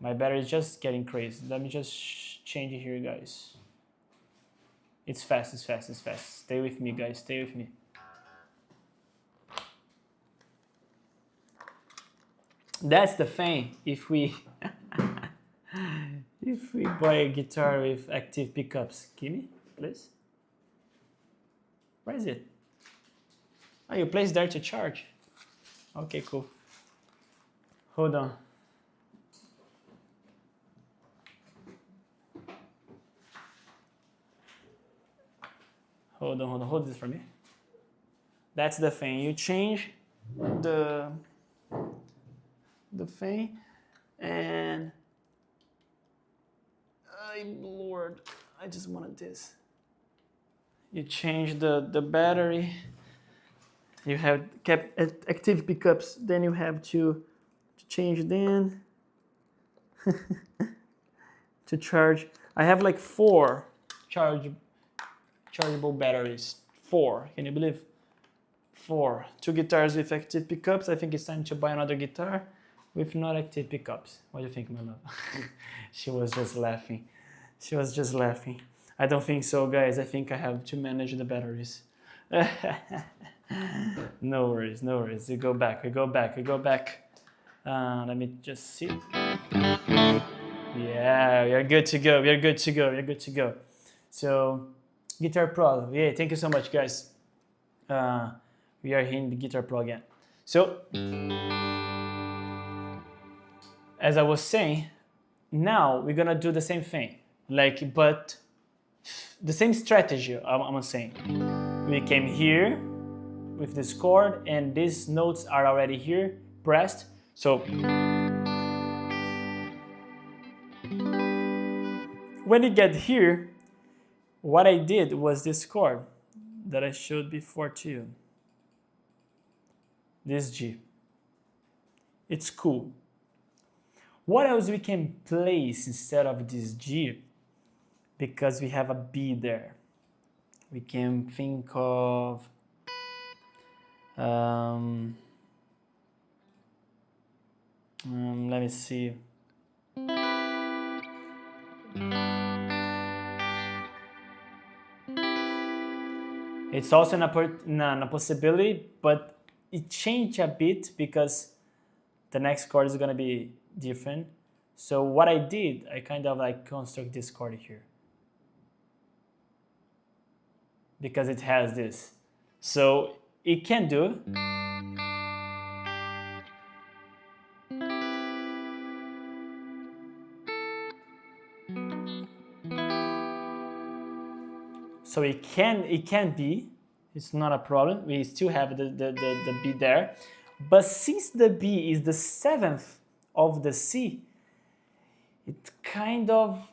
My battery is just getting crazy. Let me just change it here, guys. It's fast, it's fast, it's fast. Stay with me, guys, stay with me. That's the thing, if we if we buy a guitar with active pickups. Give me, please. Where is it? Oh, you place there to charge. Okay, cool. Hold on. Hold on, hold this for me. That's the thing. You change the thing, and Lord, I just wanted this. You change the battery. You have kept active pickups. Then you have to change them to charge. I have like 4 chargeable batteries. 4. Can you believe? 4. 2 guitars with active pickups. I think it's time to buy another guitar with not active pickups. What do you think, my love? She was just laughing. She was just laughing. I don't think so, guys. I think I have to manage the batteries. No worries, no worries. We go back, we go back, we go back. Let me just see. Yeah, we are good to go. We are good to go. We are good to go. So, Guitar Pro. Yeah, thank you so much, guys. We are here in the Guitar Pro again. So, as I was saying, now we're gonna do the same thing, like, but the same strategy. I'm saying, we came here with this chord, and these notes are already here pressed. So, when you get here, what I did was this chord that I showed before to you. This G. It's cool. What else we can place instead of this G? Because we have a B there. We can think of let me see. It's also a possibility, but it changed a bit because the next chord is gonna be different. So what I did, I kind of like construct this chord here, because it has this. So it can do. So it can be, it's not a problem. We still have the B there. But since the B is the 7th of the C, it's kind of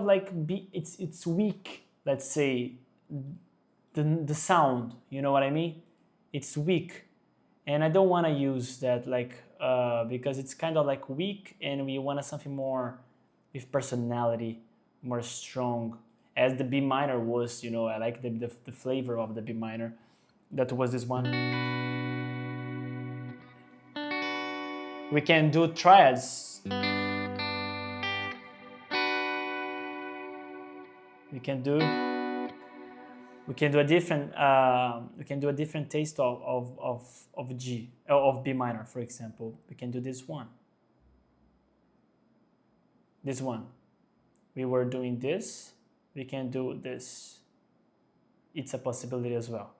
like B, it's weak, let's say, the sound, you know what I mean? It's weak. And I don't want to use that like because it's kind of like weak, and we want something more with personality, more strong, as the B minor was, you know. I like the flavor of the B minor. That was this one. We can do triads. We can do a different taste of G, of B minor, for example. We can do this one. this one. We were doing this, we can do this. It's a possibility as well.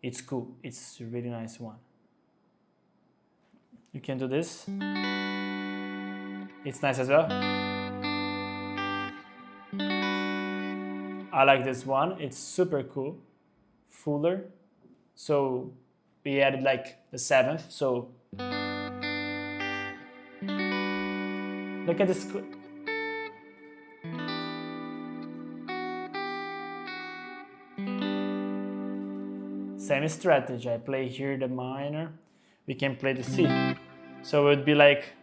It's cool, it's a really nice one. You can do this. It's nice as well. I like this one, it's super cool, fuller. So we added like the 7th, so look at this. Same strategy, I play here the minor, we can play the C. So it would be like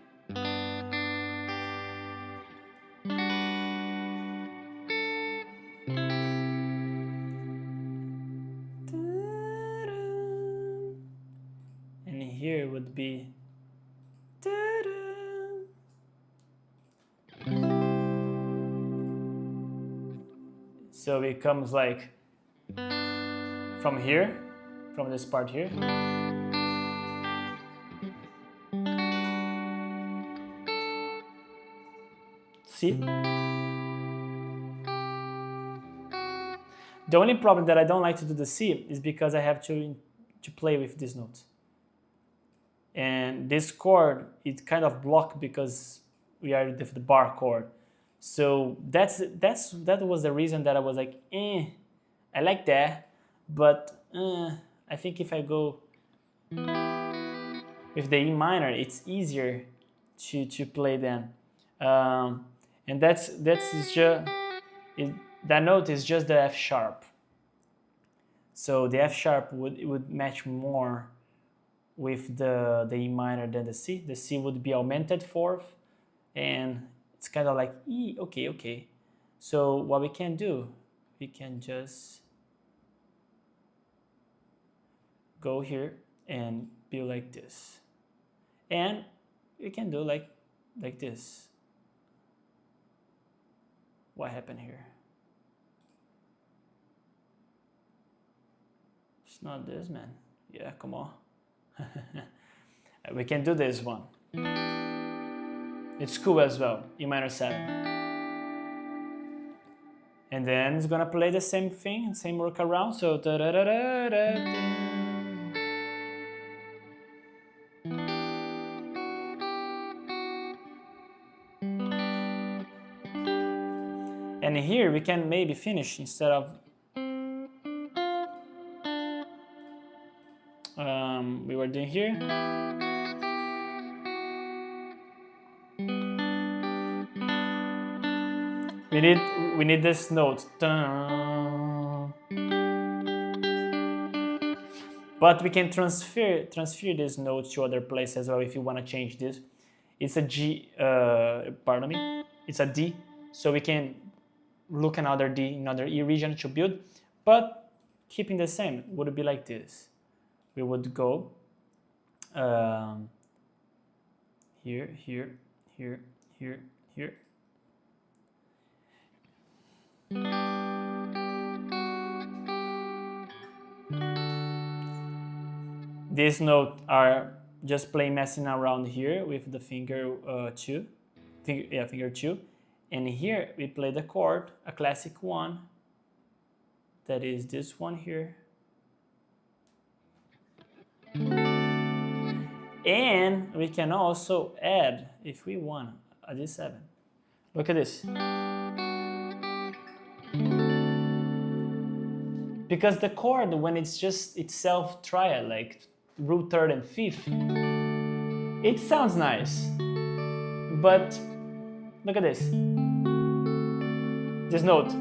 and here would be so it comes like from here, from this part here. See? The only problem that I don't like to do the C is because I have to play with these notes. And this chord is kind of blocked because we are with the bar chord. So that was the reason that I was like, I like that, but I think if I go with the E minor, it's easier to play them. And that note is just the F sharp. So the F sharp would match more with the E minor than the C. The C would be augmented fourth, and it's kind of like E, okay. So what we can do, we can just go here and be like this. And we can do like this. What happened here? It's not this, man. Yeah, come on. We can do this one. It's cool as well, E minor 7. And then it's gonna play the same thing, same workaround, so da da da da da da. And here we can maybe finish instead of we were doing here. We need this note. But we can transfer this note to other places as well if you want to change this. It's a G, pardon me, it's a D, so we can look another D, another E region to build, but keeping the same, would be like this. We would go here, here, here, here, here. These notes are just messing around here with the finger 2, finger 2, and here we play the chord, a classic one, that is this one here. And we can also add, if we want, a D7. Look at this. Because the chord, when it's just itself triad, like root third and fifth, it sounds nice. But look at this. This note.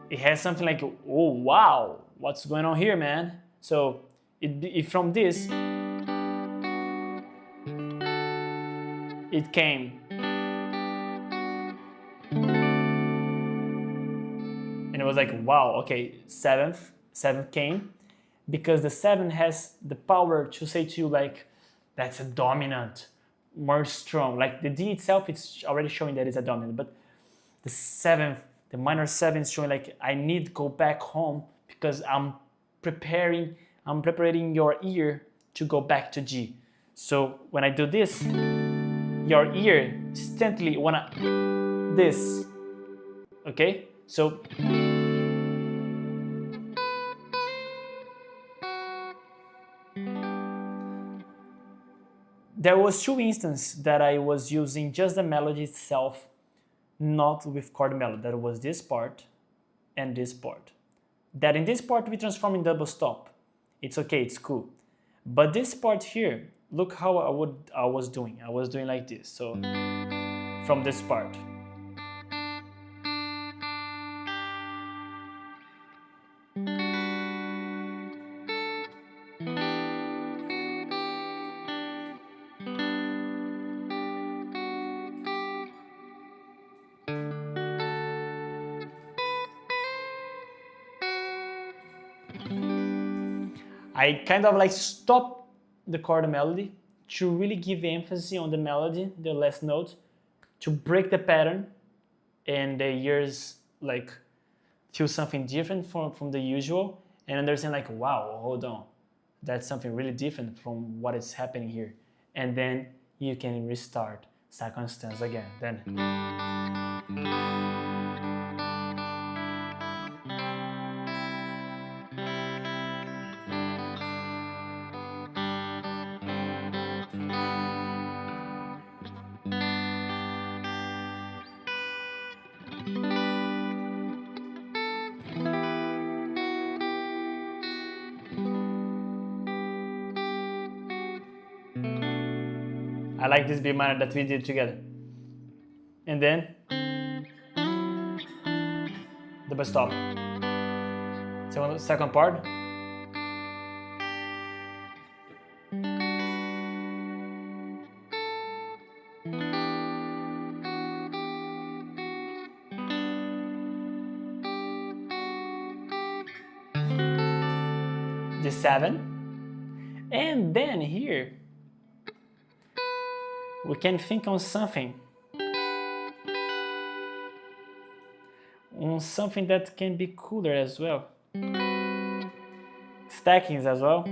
It has something like, oh wow, what's going on here, man? So it from this, it came. And it was like, wow, okay, seventh came, because the 7 has the power to say to you like, that's a dominant, more strong. Like the D itself, it's already showing that it's a dominant, but the 7th, the minor 7 is showing like, I need to go back home because I'm preparing your ear to go back to G. So when I do this, your ear instantly wanna this. Okay? So there was 2 instances that I was using just the melody itself, not with chord melody. That was this part and this part. That in this part we transform in double stop. It's okay, it's cool. But this part here, look how I was doing. I was doing like this. So from this part. I kind of like stop the chord melody to really give emphasis on the melody, the last note, to break the pattern and the ears like feel something different from the usual and understand like, wow, hold on, that's something really different from what is happening here. And then you can restart second stanza again. Then I like this B minor that we did together. And then double stop. Second part. The 7. And then here we can think on something. On something that can be cooler as well. Stackings as well.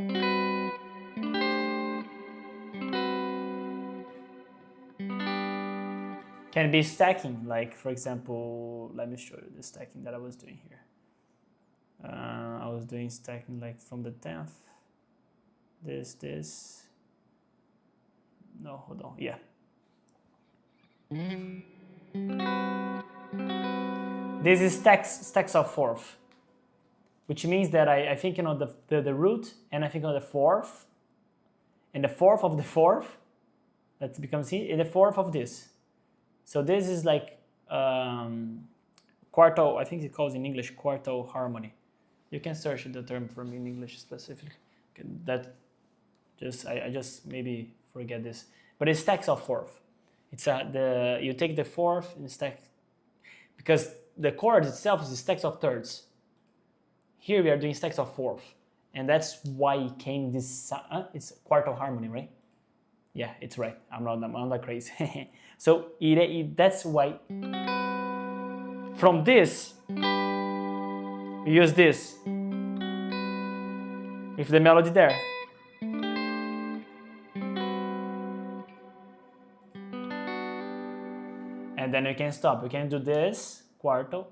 Can be stacking, like for example, let me show you the stacking that I was doing here. I was doing stacking like from the 10th. This. No, hold on, yeah. This is stacks of fourth, which means that I think the root, and I think on the fourth, and the fourth of the fourth, that becomes here, and the fourth of this. So this is like quartal, I think it calls in English quartal harmony. You can search the term for me in English specifically. That I just maybe forget this, but it's stacks of fourth. It's you take the fourth and stack, because the chord itself is stacks of thirds. Here we are doing stacks of fourth, and that's why it came this. It's quartal harmony, right? Yeah, it's right. I'm not crazy. So that's why. From this, we use this with the melody there. And then we can stop. We can do this quartal,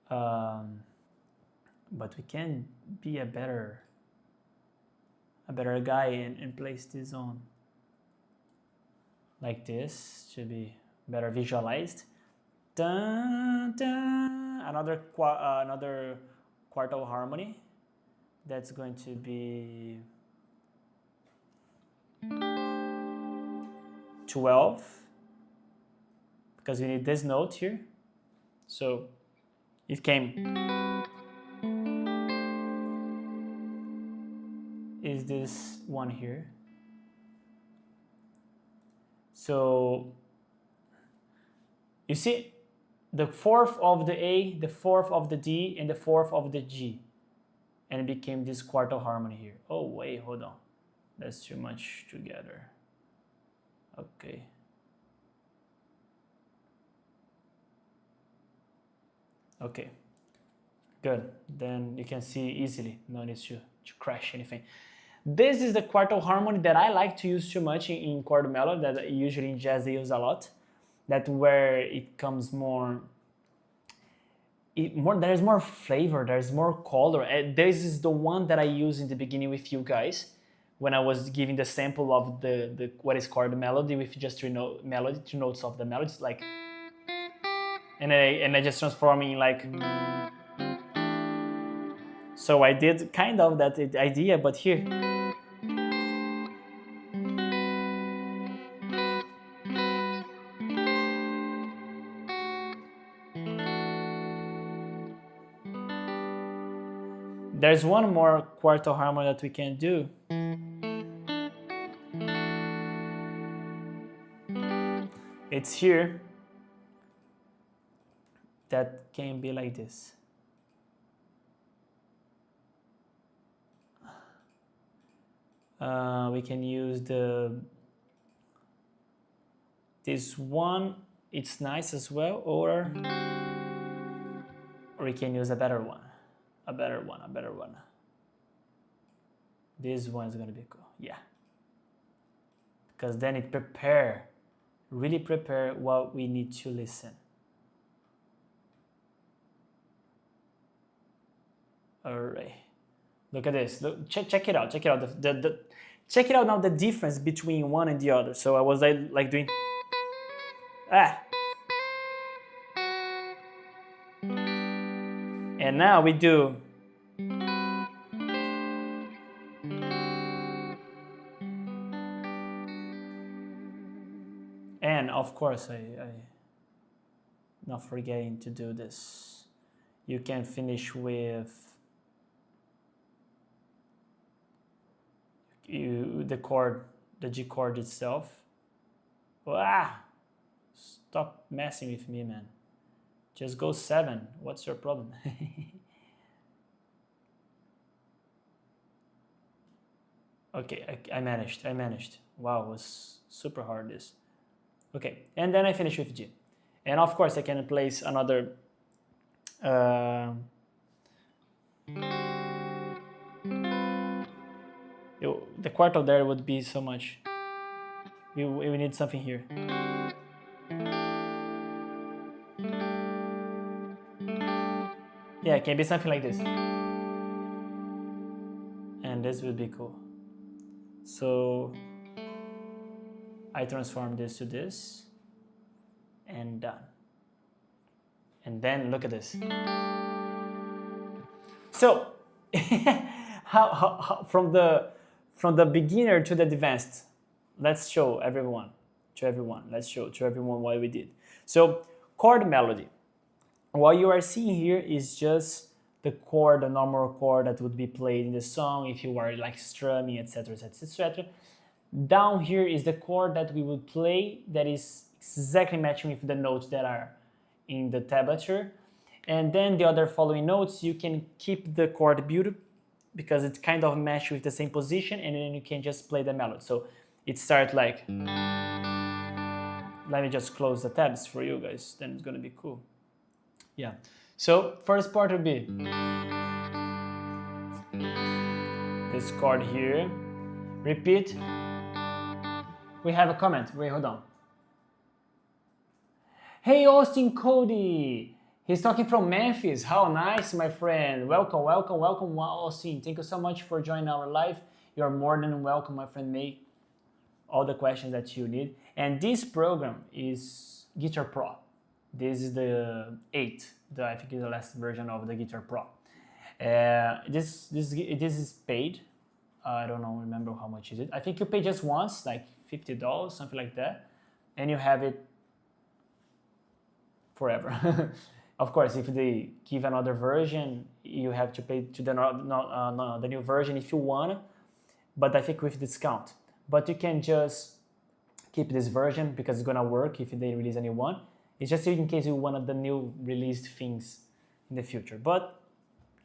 but we can be a better guy and place this on like this to be better visualized. Dun, dun. Another quartal harmony. That's going to be 12, because we need this note here. So it came. Is this one here? So you see the fourth of the A, the fourth of the D, and the fourth of the G. And it became this quartal harmony here. Oh wait, hold on. That's too much together. Okay. Okay, good. Then you can see easily. No need to crash anything. This is the quartal harmony that I like to use too much in chord melody, that usually in jazz they use a lot. That where it comes more, there's more flavor, there's more color. This is the one that I used in the beginning with you guys when I was giving the sample of the what is chord melody with just two notes of the melodies, like, and I just transform in like. So I did kind of that idea, but here. There's one more quartal harmony that we can do. It's here. That can be like this. We can use this one. It's nice as well, or we can use a better one. A better one. This one is gonna be cool, yeah. Because then it really prepare what we need to listen. All right, look at this. Look, check it out. Check it out. Check it out now. The difference between one and the other. So I was like doing. And now we do. And of course, I not forgetting to do this. You can finish with the chord, the G chord itself. Stop messing with me, man. Just go 7. What's your problem? Okay, I managed. Wow, it was super hard this. Okay, and then I finish with G. And of course I can place another the quartal there would be so much. We need something here. Yeah, it can be something like this. And this would be cool. So I transform this to this, and done. And then look at this. So how from the beginner to the advanced, let's show everyone. Let's show to everyone what we did. So chord melody. What you are seeing here is just the chord, the normal chord that would be played in the song if you are like strumming, etc., etc. Down here is the chord that we would play that is exactly matching with the notes that are in the tablature. And then the other following notes, you can keep the chord beautiful because it kind of matches with the same position, and then you can just play the melody. So it starts like, let me just close the tabs for you guys, then it's gonna be cool. Yeah, so first part would be this chord here, repeat. We have a comment, wait, hold on. Hey, Austin Cody, he's talking from Memphis. How nice, my friend. Welcome, Austin. Thank you so much for joining our live. You're more than welcome, my friend. Make all the questions that you need. And this program is Guitar Pro. This is the 8th, I think is the last version of the Guitar Pro. This is paid. I don't know, remember how much is it. I think you pay just once, like $50, something like that, and you have it forever. Of course, if they give another version, you have to pay to the new version if you want, but I think with discount. But you can just keep this version because it's gonna work if they release a new one. It's just in case you want the new released things in the future. But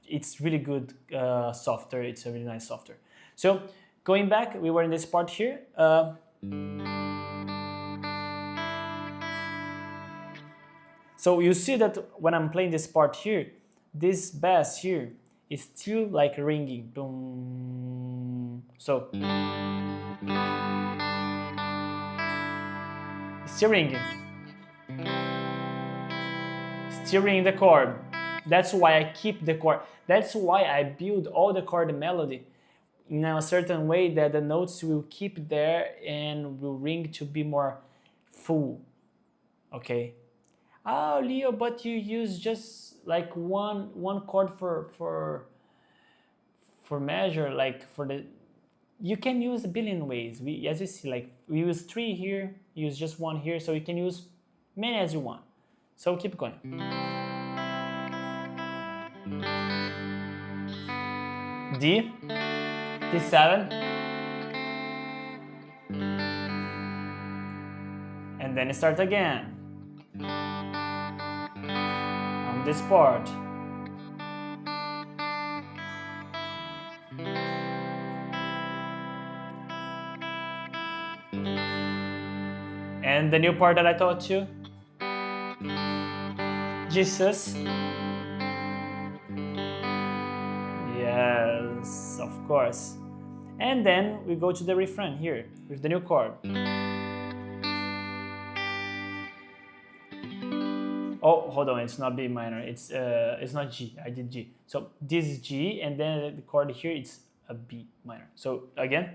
it's really good software. It's a really nice software. So going back, we were in this part here. So you see that when I'm playing this part here, this bass here is still like ringing. Boom. So still ringing the chord. That's why I keep the chord. That's why I build all the chord melody in a certain way that the notes will keep there and will ring to be more full. Okay. Oh, Leo, but you use just like one chord for measure, like for the. You can use a billion ways. As you see, like we use 3 here, use just 1 here, so you can use many as you want. So keep going. D, D7, and then start again on this part. And the new part that I taught you, Jesus. Yes, of course. And then we go to the refrain here with the new chord. Oh, hold on, it's not B minor. It's not G. I did G. So this is G, and then the chord here it's a B minor. So again,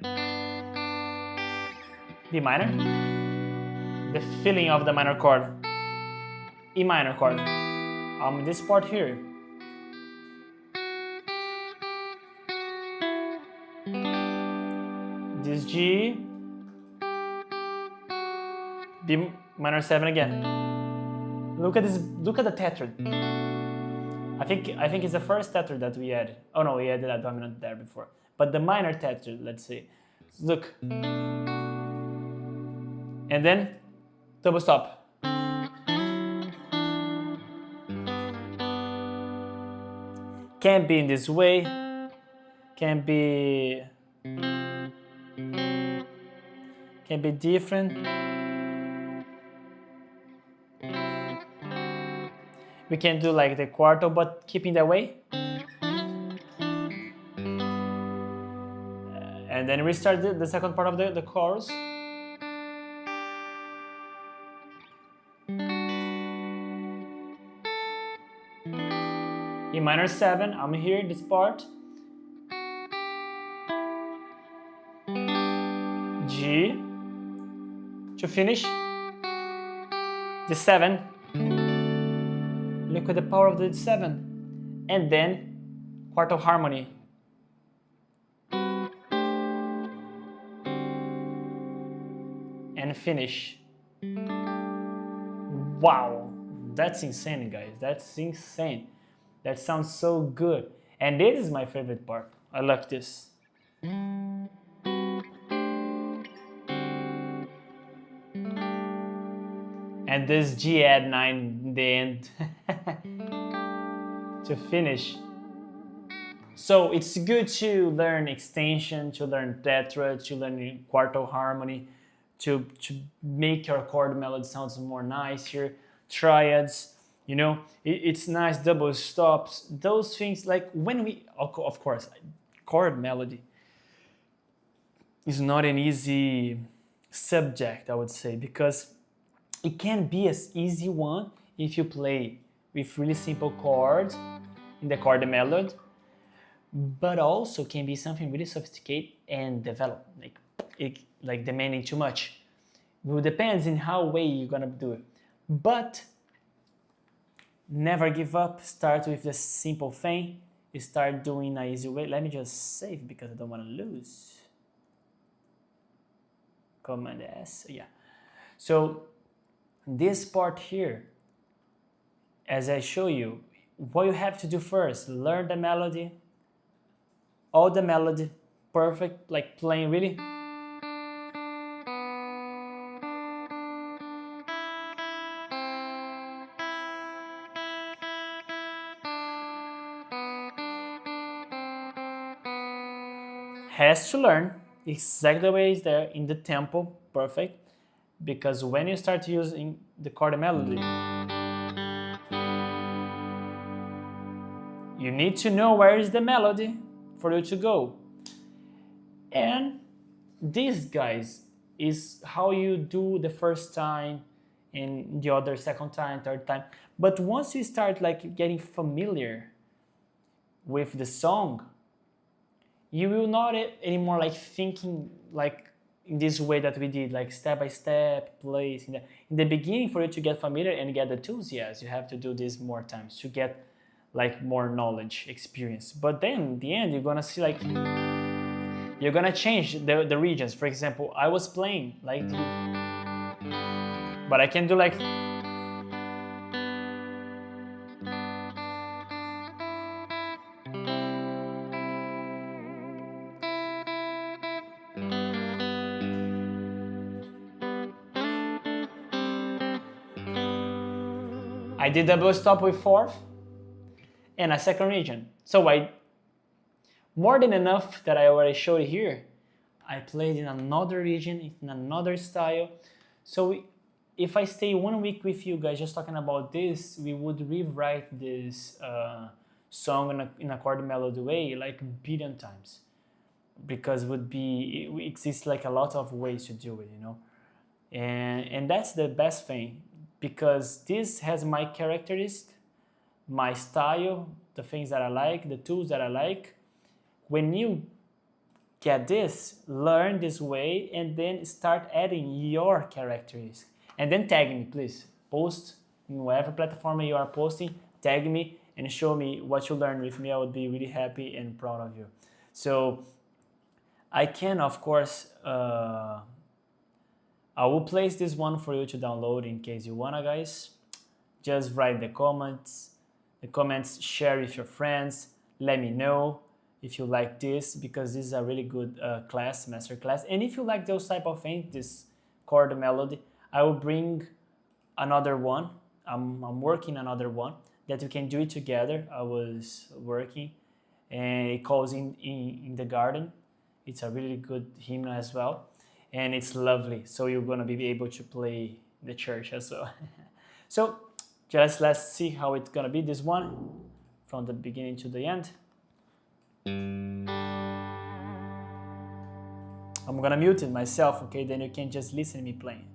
B minor. The feeling of the minor chord. E minor chord. This part here. This G, B minor 7 again. Look at this. Look at the tetrad. I think it's the first tetrad that we added. Oh no, we added a dominant there before. But the minor tetrad, let's see. Look, and then double stop. Can be in this way. Can be different. We can do like the quarto, but keeping that way. And then restart the second part of the chorus. E minor 7, I'm here in this part. G to finish. The 7. Look at the power of the 7. And then quarto harmony. And finish. Wow, that's insane, guys. That's insane. That sounds so good. And this is my favorite part. I like this. And this G add 9 in the end to finish. So it's good to learn extension, to learn tetra, to learn quarto harmony, to make your chord melody sounds more nicer, triads, you know, it's nice, double stops, those things. Like when we, of course, chord melody is not an easy subject, I would say, because it can be an easy one if you play with really simple chords in the chord melody, but also can be something really sophisticated and developed, like demanding too much. It depends in how way you're gonna do it. But never give up. Start with the simple thing. You start doing an easy way. Let me just save because I don't want to lose. Command S, yeah. So this part here, as I show you, what you have to do first, learn the melody, all the melody, perfect, like playing really. Has to learn exactly the way it's there in the tempo, perfect, because when you start using the chord melody, you need to know where is the melody for you to go. And this, guys, is how you do the first time and the other second time, third time. But once you start like getting familiar with the song, you will not anymore like thinking like in this way that we did, like step by step, place. In the beginning, for you to get familiar and get the tools, yes, you have to do this more times to get like more knowledge, experience. But then in the end, you're gonna see like, you're gonna change the regions. For example, I was playing like, but I can do like, I did double stop with fourth and a second region. So more than enough that I already showed here. I played in another region, in another style. So if I stay 1 week with you guys just talking about this, we would rewrite this song in a chord melody way like a billion times, because it exists like a lot of ways to do it, you know. And that's the best thing, because this has my characteristics, my style, the things that I like, the tools that I like. When you get this, learn this way, and then start adding your characteristics. And then tag me, please. Post in whatever platform you are posting, tag me and show me what you learned with me. I would be really happy and proud of you. So I can, of course, I will place this one for you to download in case you wanna, guys. Just write the comments, share with your friends, let me know if you like this, because this is a really good class, master class. And if you like those type of things, this chord melody, I will bring another one. I'm working another one that we can do it together. I was working, and it calls in the garden. It's a really good hymn as well, and it's lovely. So you're gonna be able to play the church as well. So let's see how it's gonna be, this one, from the beginning to the end. I'm gonna mute it myself, okay? Then you can just listen to me playing.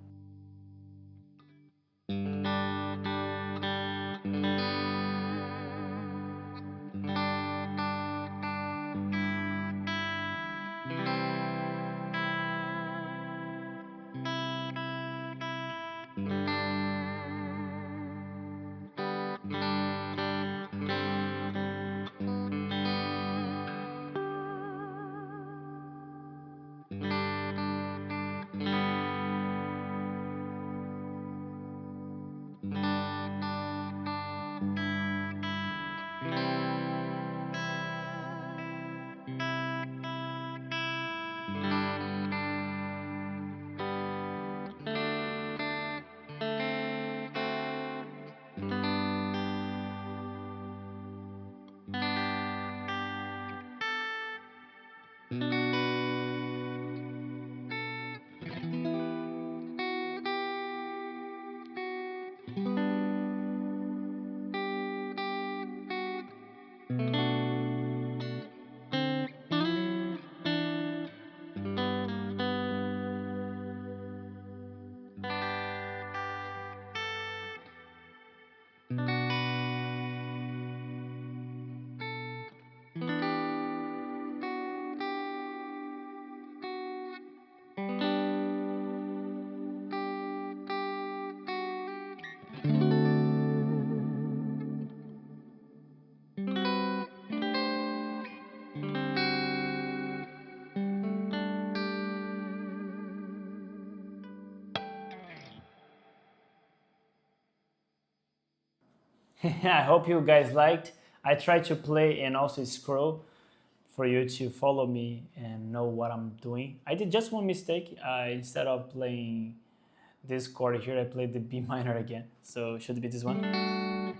I hope you guys liked. I tried to play and also scroll for you to follow me and know what I'm doing. I did just one mistake. Instead of playing this chord here, I played the B minor again. So it should be this one.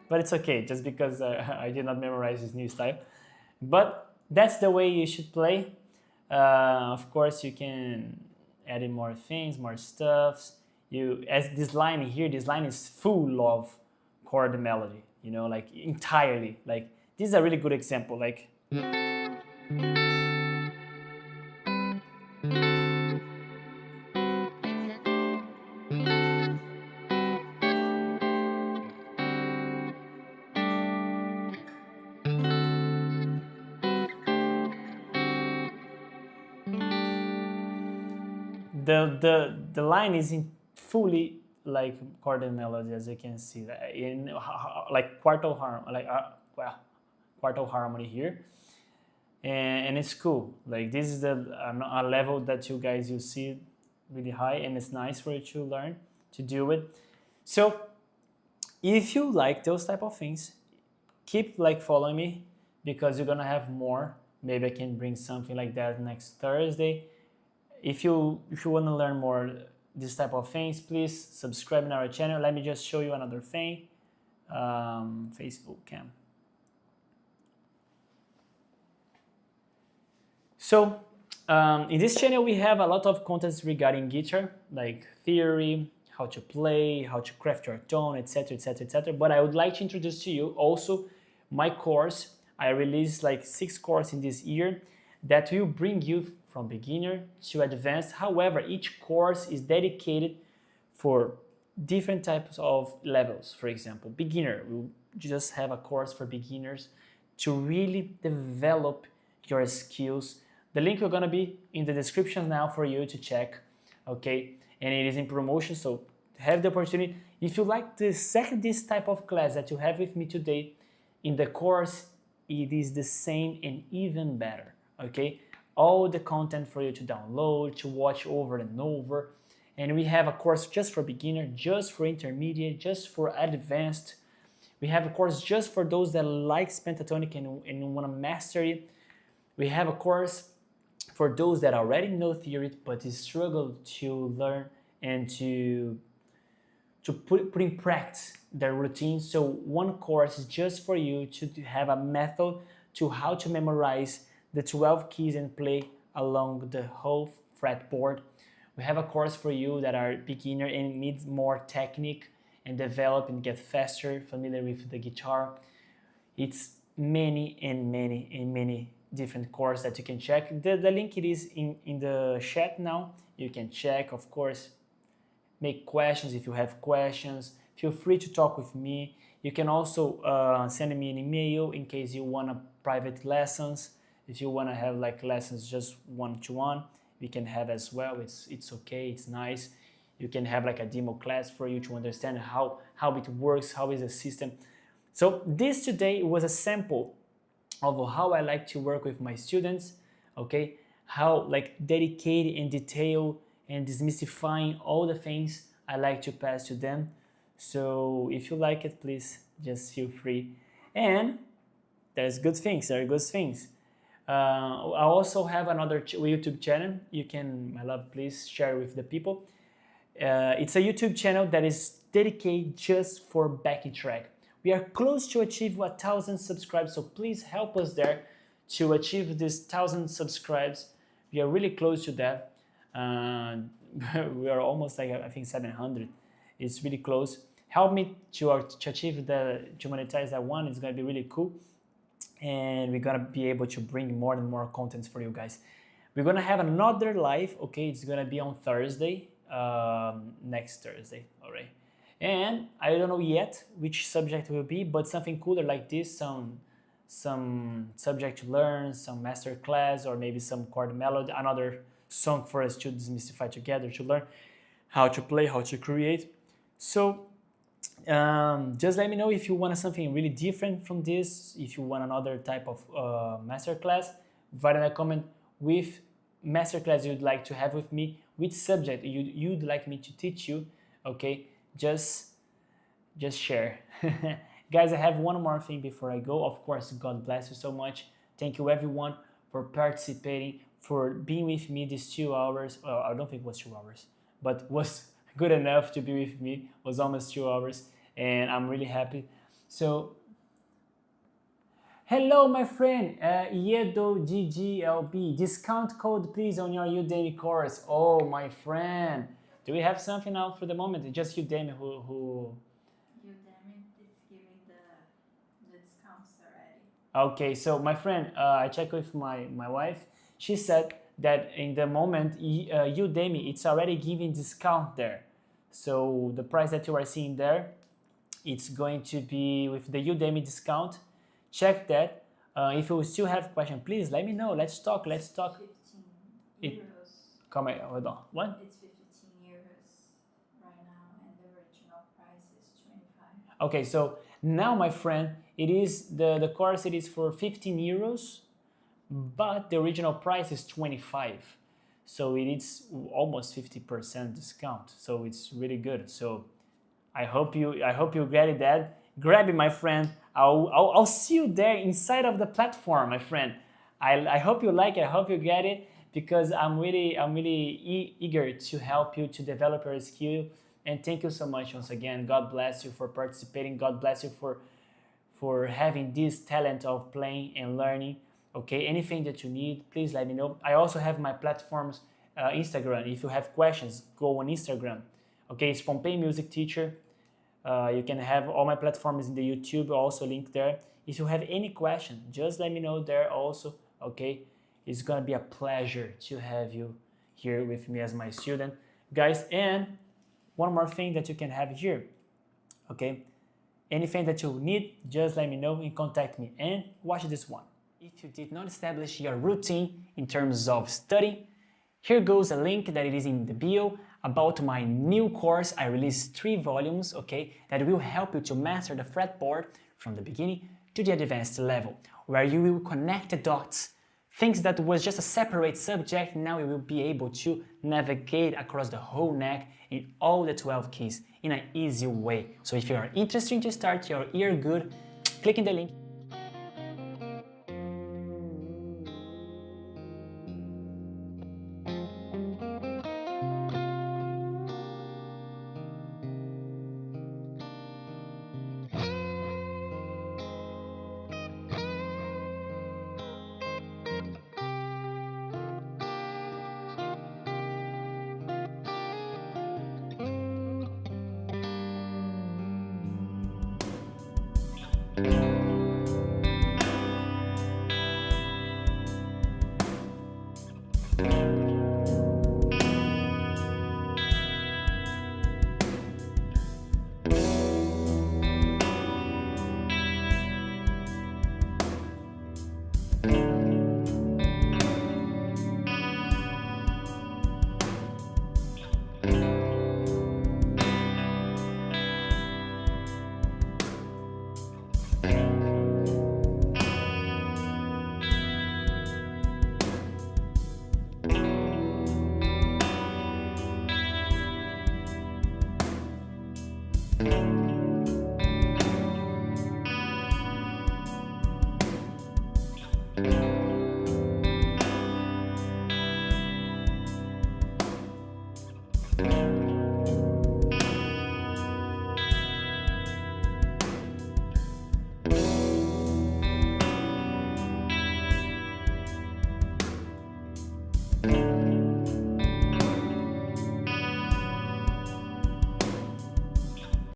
But it's okay, just because I did not memorize this new style. But that's the way you should play. Of course, you can add in more things, more stuffs. As this line here, this line is full of chord melody, you know, like entirely. Like this is a really good example. Like the line is in fully like chord and melody, as you can see, in like quartal harmony, like quartal harmony here, and it's cool. Like this is a level that you guys you see really high, and it's nice for you to learn to do it. So if you like those type of things, keep like following me, because you're gonna have more. Maybe I can bring something like that next Thursday. If you want to learn more this type of things, please subscribe in our channel. Let me just show you another thing. Facebook cam. So in this channel we have a lot of contents regarding guitar, like theory, how to play, how to craft your tone, etc, etc, etc. But I would like to introduce to you also my course. I released like 6 courses in this year that will bring you from beginner to advanced. However, each course is dedicated for different types of levels. For example, beginner, we'll just have a course for beginners to really develop your skills. The link is gonna be in the description now for you to check, okay? And it is in promotion, so have the opportunity. If you like this type of class that you have with me today, in the course, it is the same and even better, okay? All the content for you to download, to watch over and over. And we have a course just for beginner, just for intermediate, just for advanced. We have a course just for those that like pentatonic and want to master it. We have a course for those that already know theory but struggle to learn and to put in practice their routine. So one course is just for you to have a method to how to memorize the 12 keys and play along the whole fretboard. We have a course for you that are beginner and needs more technique and develop and get faster, familiar with the guitar. It's many different courses that you can check. The link it is in the chat now. You can check, of course, make questions if you have questions. Feel free to talk with me. You can also send me an email in case you want private lessons. If you want to have like lessons just one-to-one, we can have as well. It's okay, it's nice. You can have like a demo class for you to understand how it works, how is the system. So this today was a sample of how I like to work with my students, okay? How like dedicated and detailed and demystifying all the things I like to pass to them. So if you like it, please just feel free. And there's good things, there are good things. I also have another YouTube channel. You can, my love, please share with the people. It's a YouTube channel that is dedicated just for backing track. We are close to achieve 1,000 subscribers, so please help us there to achieve this 1,000 subscribers. We are really close to that. We are almost like, I think, 700. It's really close. Help me to achieve to monetize that one. It's gonna be really cool. And we're gonna be able to bring more and more contents for you guys. We're gonna have another live, okay? It's gonna be on Thursday, next Thursday, all right? And I don't know yet which subject it will be, but something cooler like this, some subject to learn, some master class, or maybe some chord melody, another song for us to demystify together, to learn how to play, how to create. So just let me know if you want something really different from this, if you want another type of masterclass. Write in a comment with masterclass you'd like to have with me, which subject you'd like me to teach you, okay? Just share. Guys, I have one more thing before I go. Of course, God bless you so much. Thank you everyone for participating, for being with me these 2 hours. Well, I don't think it was 2 hours, but was good enough to be with me. It was almost 2 hours, and I'm really happy. So, hello, my friend, 𝗙𝗿𝗲𝗀𝗃. Discount code, please, on your Udemy course. Oh, my friend. Do we have something now for the moment? Just Udemy who... Udemy is giving the discounts already. Okay, so my friend, I checked with my wife. She said that in the moment, Udemy, it's already giving discount there. So the price that you are seeing there, it's going to be with the Udemy discount. Check that. If you still have question, please let me know. Let's talk. 15 euros. Calma aí, hold on. What? It's 15 euros right now, and the original price is 25. Okay, so now, my friend, it is the course. It is for 15 euros, but the original price is 25. So it is almost 50% discount. So it's really good. So I hope you get it. That grab it, my friend. I'll see you there inside of the platform, my friend. I hope you like it. I hope you get it, because I'm really eager to help you to develop your skill. And thank you so much once again. God bless you for participating. God bless you for having this talent of playing and learning. Okay, anything that you need, please let me know. I also have my platforms, Instagram. If you have questions, go on Instagram. Okay, it's 𝗏𝗏𝗄𝗏 Music Teacher. You can have all my platforms in the YouTube, also linked there. If you have any question, just let me know there also. Okay, it's gonna be a pleasure to have you here with me as my student, guys. And one more thing that you can have here. Okay, anything that you need, just let me know and contact me. And watch this one. If you did not establish your routine in terms of study, here goes a link that it is in the bio about my new course. I released 3 volumes, okay, that will help you to master the fretboard from the beginning to the advanced level, where you will connect the dots. Things that was just a separate subject, now you will be able to navigate across the whole neck in all the 12 keys in an easy way. So if you are interested to start your ear good, click in the link.